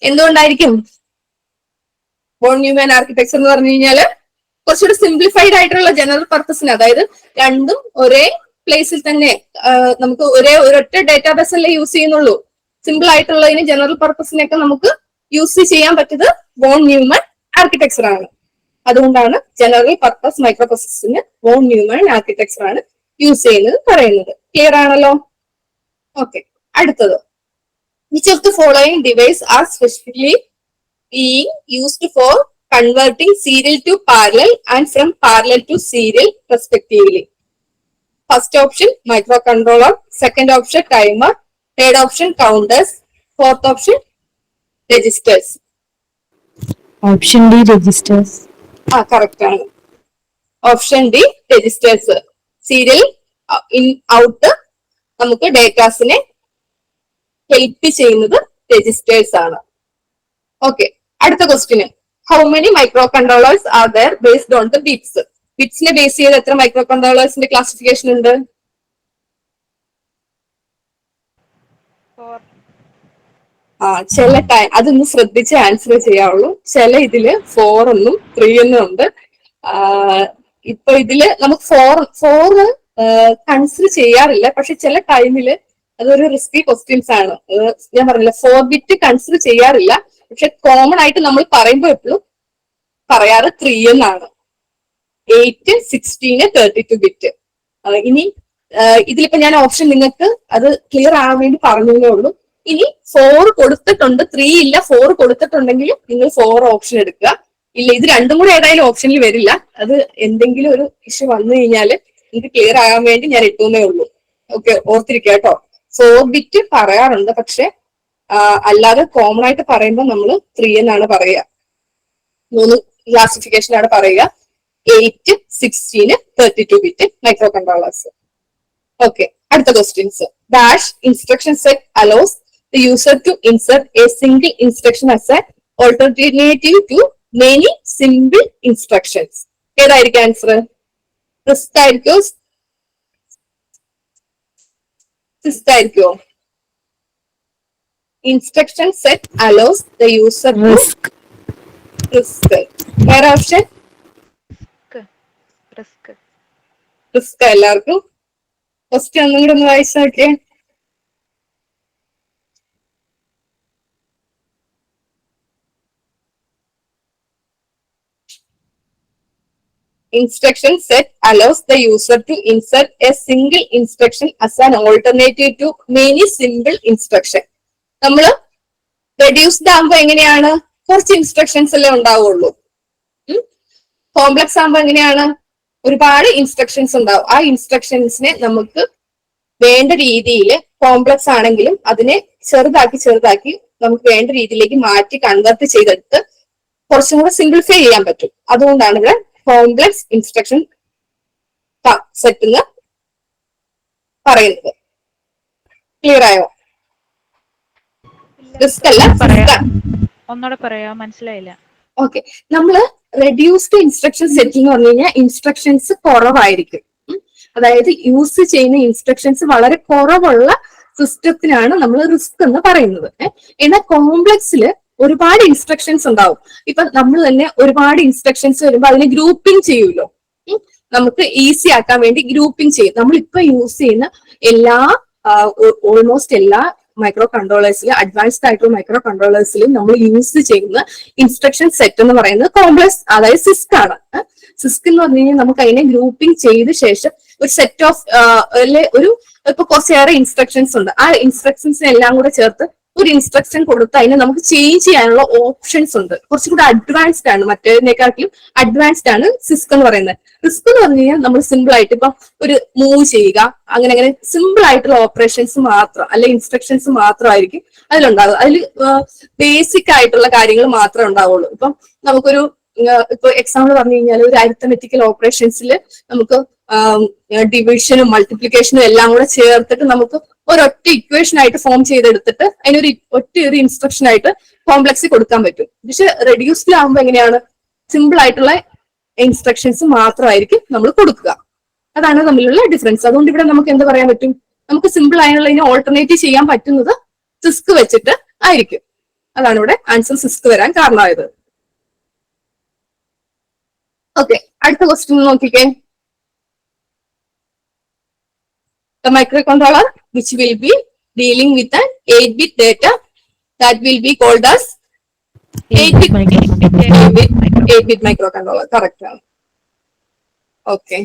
എന്തുകൊണ്ടായിരിക്കും വോൺ ന്യൂമാൻ ആർക്കിടെക്ചർ എന്ന് പറഞ്ഞു കഴിഞ്ഞാല് കുറച്ചുകൂടി സിംപ്ലിഫൈഡ് ആയിട്ടുള്ള ജനറൽ പർപ്പസിന്, അതായത് രണ്ടും ഒരേ പ്ലേസിൽ തന്നെ നമുക്ക് ഒരൊറ്റ ഡേറ്റാബേസ് അല്ലേ യൂസ് ചെയ്യുന്നുള്ളൂ. സിമ്പിൾ ആയിട്ടുള്ളതിന് ജനറൽ പർപ്പസിനൊക്കെ നമുക്ക് യൂസ് ചെയ്യാൻ പറ്റുന്നത് വോൺ ന്യൂമാൻ ആർക്കിടെക്ചർ ആണ്. അതുകൊണ്ടാണ് ജനറൽ പർപ്പസ് മൈക്രോ പ്രോസസറിന് വോൺ ന്യൂമാൻ ആർക്കിടെക്ചർ ആണ് യൂസ് ചെയ്യുന്നത് പറയുന്നത്. ക്ലിയർ ആണല്ലോ? ഓക്കെ, അടുത്തത്. Which of the following device are specifically being used for converting serial to parallel and from parallel to serial respectively? First option microcontroller, second option timer, third option counters, fourth option registers. Option D, registers. Correct ആണ്. ഓപ്ഷൻ D registers. Serial in out നമുക്ക് ഡേറ്റാസിനെ help ചെയ്യുന്നത് registers ആണ്. Okay, അടുത്ത ക്വസ്റ്റ്യന്. How many microcontrollers are there based on the bits? ബിറ്റ്സിനെ ബേസ് ചെയ്ത് എത്ര മൈക്രോ കൺട്രോളേഴ്സിന്റെ ക്ലാസിഫിക്കേഷൻ ഉണ്ട്? ചില ടൈം അതൊന്ന് ശ്രദ്ധിച്ച് ആൻസർ ചെയ്യാവുള്ളൂ. ചില ഇതില് 4 എന്നും 3 എന്നും ഉണ്ട്. ഇപ്പൊ ഇതില് നമുക്ക് ഫോർ കൺസിഡർ ചെയ്യാറില്ല, പക്ഷെ ചില ടൈമില് അതൊരു റിസ്കി ക്വസ്റ്റ്യൻസ് ആണ്. ഞാൻ പറഞ്ഞില്ല 4 ബിറ്റ് കൺസിഡർ ചെയ്യാറില്ല, പക്ഷെ കോമൺ ആയിട്ട് നമ്മൾ പറയുമ്പോൾ എപ്പോഴും പറയാറ് 3 എന്നാണ്. 8, 16, 32 ബിറ്റ്. ഇനി ഇതിലിപ്പോ ഞാൻ ഓപ്ഷൻ നിങ്ങൾക്ക് അത് ക്ലിയർ ആവാൻ വേണ്ടി പറഞ്ഞതേ ഉള്ളൂ. ഇനി 4 കൊടുത്തിട്ടുണ്ട്, 3 ഇല്ല, 4 കൊടുത്തിട്ടുണ്ടെങ്കിൽ നിങ്ങൾ 4 ഓപ്ഷൻ എടുക്കുക. ഇല്ല, ഇത് രണ്ടും കൂടെ ഏതായാലും ഓപ്ഷനിൽ വരില്ല. അത് എന്തെങ്കിലും ഒരു ഇഷ്യൂ വന്നു കഴിഞ്ഞാൽ നിങ്ങൾക്ക് ക്ലിയർ ആകാൻ വേണ്ടി ഞാൻ ഇട്ടുന്നേ ഉള്ളൂ. ഓക്കെ, ഓർത്തിരിക്കുക കേട്ടോ. 4 ബിറ്റ് പറയാറുണ്ട്, പക്ഷെ അല്ലാതെ കോമൺ ആയിട്ട് പറയുമ്പോൾ നമ്മൾ 3 എന്നാണ് പറയുക. 3 ക്ലാസിഫിക്കേഷനാണ് പറയുക. 8, 16, 32 ബിറ്റ് മൈക്രോ കൺട്രോളേഴ്സ്. ഓക്കെ, അടുത്ത questions. Dash instruction set allows the user to insert a single instruction as an alternative to many simple instructions. ഏതായിരിക്കും ആൻസർ? റിസ്ക് ആയിരിക്കോ, സിസ്റ്റ് ആയിരിക്കോ? Instruction set allows the user to RISC. വേറെ option? RISC. എല്ലാവർക്കും question ഒന്നും കൂടെ ഒന്ന് വായിച്ചു നോക്കിയേ. Instruction set allows the user to insert a single instruction as an alternative to many simple instruction. നമ്മള് റെഡ്യൂസ്ഡ് ആകുമ്പോ എങ്ങനെയാണ്? കുറച്ച് ഇൻസ്ട്രക്ഷൻസ് അല്ലേ ഉണ്ടാവുള്ളൂ. കോംപ്ലക്സ് ആകുമ്പോ എങ്ങനെയാണ്? ഒരുപാട് ഇൻസ്ട്രക്ഷൻസ് ഉണ്ടാവും. ആ ഇൻസ്ട്രക്ഷൻസിനെ നമുക്ക് വേണ്ട രീതിയിൽ, കോംപ്ലക്സ് ആണെങ്കിലും അതിനെ ചെറുതാക്കി നമുക്ക് വേണ്ട രീതിയിലേക്ക് മാറ്റി കൺവേർട്ട് ചെയ്തെടുത്ത് കുറച്ചും കൂടെ സിംപ്ലിഫൈ ചെയ്യാൻ പറ്റും. അതുകൊണ്ടാണ് ഇവിടെ കോംപ്ലക്സ് ഇൻസ്ട്രക്ഷൻ സെറ്റ് എന്ന് പറയുന്നത്. ക്ലിയർ ആയോ? റിസ്ക് അല്ല, ഒന്നുകൂടെ പറയാ, മനസ്സിലായില്ല. ഓക്കെ, നമ്മള് റെഡ്യൂസ്ഡ് ഇൻസ്ട്രക്ഷൻ സെറ്റ് എന്ന് പറഞ്ഞു കഴിഞ്ഞാൽ ഇൻസ്ട്രക്ഷൻസ് കുറവായിരിക്കും. അതായത് യൂസ് ചെയ്യുന്ന ഇൻസ്ട്രക്ഷൻസ് വളരെ കുറവുള്ള സിസ്റ്റത്തിനാണ് നമ്മൾ റിസ്ക് എന്ന് പറയുന്നത്. എന്നാൽ കോംപ്ലക്സില് ഒരുപാട് ഇൻസ്ട്രക്ഷൻസ് ഉണ്ടാവും. ഇപ്പൊ നമ്മൾ തന്നെ ഒരുപാട് ഇൻസ്ട്രക്ഷൻസ് വരുമ്പോൾ അതിനെ ഗ്രൂപ്പിംഗ് ചെയ്യുമല്ലോ. നമുക്ക് ഈസി ആക്കാൻ വേണ്ടി ഗ്രൂപ്പിംഗ് ചെയ്യും. നമ്മളിപ്പോ യൂസ് ചെയ്യുന്ന ഓൾമോസ്റ്റ് എല്ലാ മൈക്രോ കൺട്രോളേഴ്സിലും, അഡ്വാൻസ്ഡ് ആയിട്ടുള്ള മൈക്രോ കൺട്രോളേഴ്സിലും നമ്മൾ യൂസ് ചെയ്യുന്ന ഇൻസ്ട്രക്ഷൻ സെറ്റ് എന്ന് പറയുന്നത് കോംപ്ലക്സ്, അതായത് സിസ്ക് ആണ്. സിസ്ക് എന്ന് പറഞ്ഞു കഴിഞ്ഞാൽ നമുക്ക് അതിനെ ഗ്രൂപ്പിംഗ് ചെയ്ത ശേഷം ഒരു സെറ്റ് ഓഫ് ഇപ്പൊ കുറച്ചേറെ ഇൻസ്ട്രക്ഷൻസ് ഉണ്ട്. ആ ഇൻസ്ട്രക്ഷൻസിനെ എല്ലാം കൂടെ ചേർത്ത് ഒരു ഇൻസ്ട്രക്ഷൻ കൊടുത്ത് അതിനെ നമുക്ക് ചേഞ്ച് ചെയ്യാനുള്ള ഓപ്ഷൻസ് ഉണ്ട്. കുറച്ചും കൂടെ അഡ്വാൻസ്ഡ് ആണ്, മറ്റേതിനെക്കാട്ടിലും അഡ്വാൻസ്ഡ് ആണ് സിസ്ക് എന്ന് പറയുന്നത്. റിസ്ക് എന്ന് പറഞ്ഞു കഴിഞ്ഞാൽ നമ്മൾ സിമ്പിൾ ആയിട്ട് ഇപ്പൊ ഒരു മൂവ് ചെയ്യുക, അങ്ങനെ സിമ്പിൾ ആയിട്ടുള്ള ഓപ്പറേഷൻസ് മാത്രം, അല്ലെ ഇൻസ്ട്രക്ഷൻസ് മാത്രമായിരിക്കും അതിലുണ്ടാകുക. അതിൽ ബേസിക് ആയിട്ടുള്ള കാര്യങ്ങൾ മാത്രമേ ഉണ്ടാവുള്ളൂ. ഇപ്പം നമുക്കൊരു ഇപ്പൊ എക്സാമ്പിൾ പറഞ്ഞു കഴിഞ്ഞാൽ ഒരു അരിത്തമെറ്റിക്കൽ ഓപ്പറേഷൻസിൽ നമുക്ക് ഡിവിഷനും മൾട്ടിപ്ലിക്കേഷനും എല്ലാം കൂടെ ചേർത്തിട്ട് നമുക്ക് ഒരൊറ്റ ഇക്വേഷൻ ആയിട്ട് ഫോം ചെയ്തെടുത്തിട്ട് അതിനൊരു ഒറ്റ ഒരു ഇൻസ്ട്രക്ഷൻ ആയിട്ട് കോംപ്ലക്സ് കൊടുക്കാൻ പറ്റും. പക്ഷെ റെഡ്യൂസ്ഡിലാകുമ്പോൾ എങ്ങനെയാണ്, സിമ്പിൾ ആയിട്ടുള്ള ഇൻസ്ട്രക്ഷൻസ് മാത്രമായിരിക്കും നമ്മൾ കൊടുക്കുക. അതാണ് തമ്മിലുള്ള ഡിഫറൻസ്. അതുകൊണ്ട് ഇവിടെ നമുക്ക് എന്ത് പറയാൻ പറ്റും, നമുക്ക് സിമ്പിൾ ആയിട്ടുള്ളതിനെ ഓൾട്ടർനേറ്റ് ചെയ്യാൻ പറ്റുന്നത് സിസ്ക് വെച്ചിട്ട് ആയിരിക്കും. അതാണ് ഇവിടെ ആൻസർ സിസ്ക് വരാൻ കാരണമായത്. ഓക്കെ, അടുത്ത ക്വസ്റ്റ്യൻ നോക്കിക്കേ. The microcontroller which will be dealing with an 8-bit data that will be called as 8-bit microcontroller. Correct. Okay.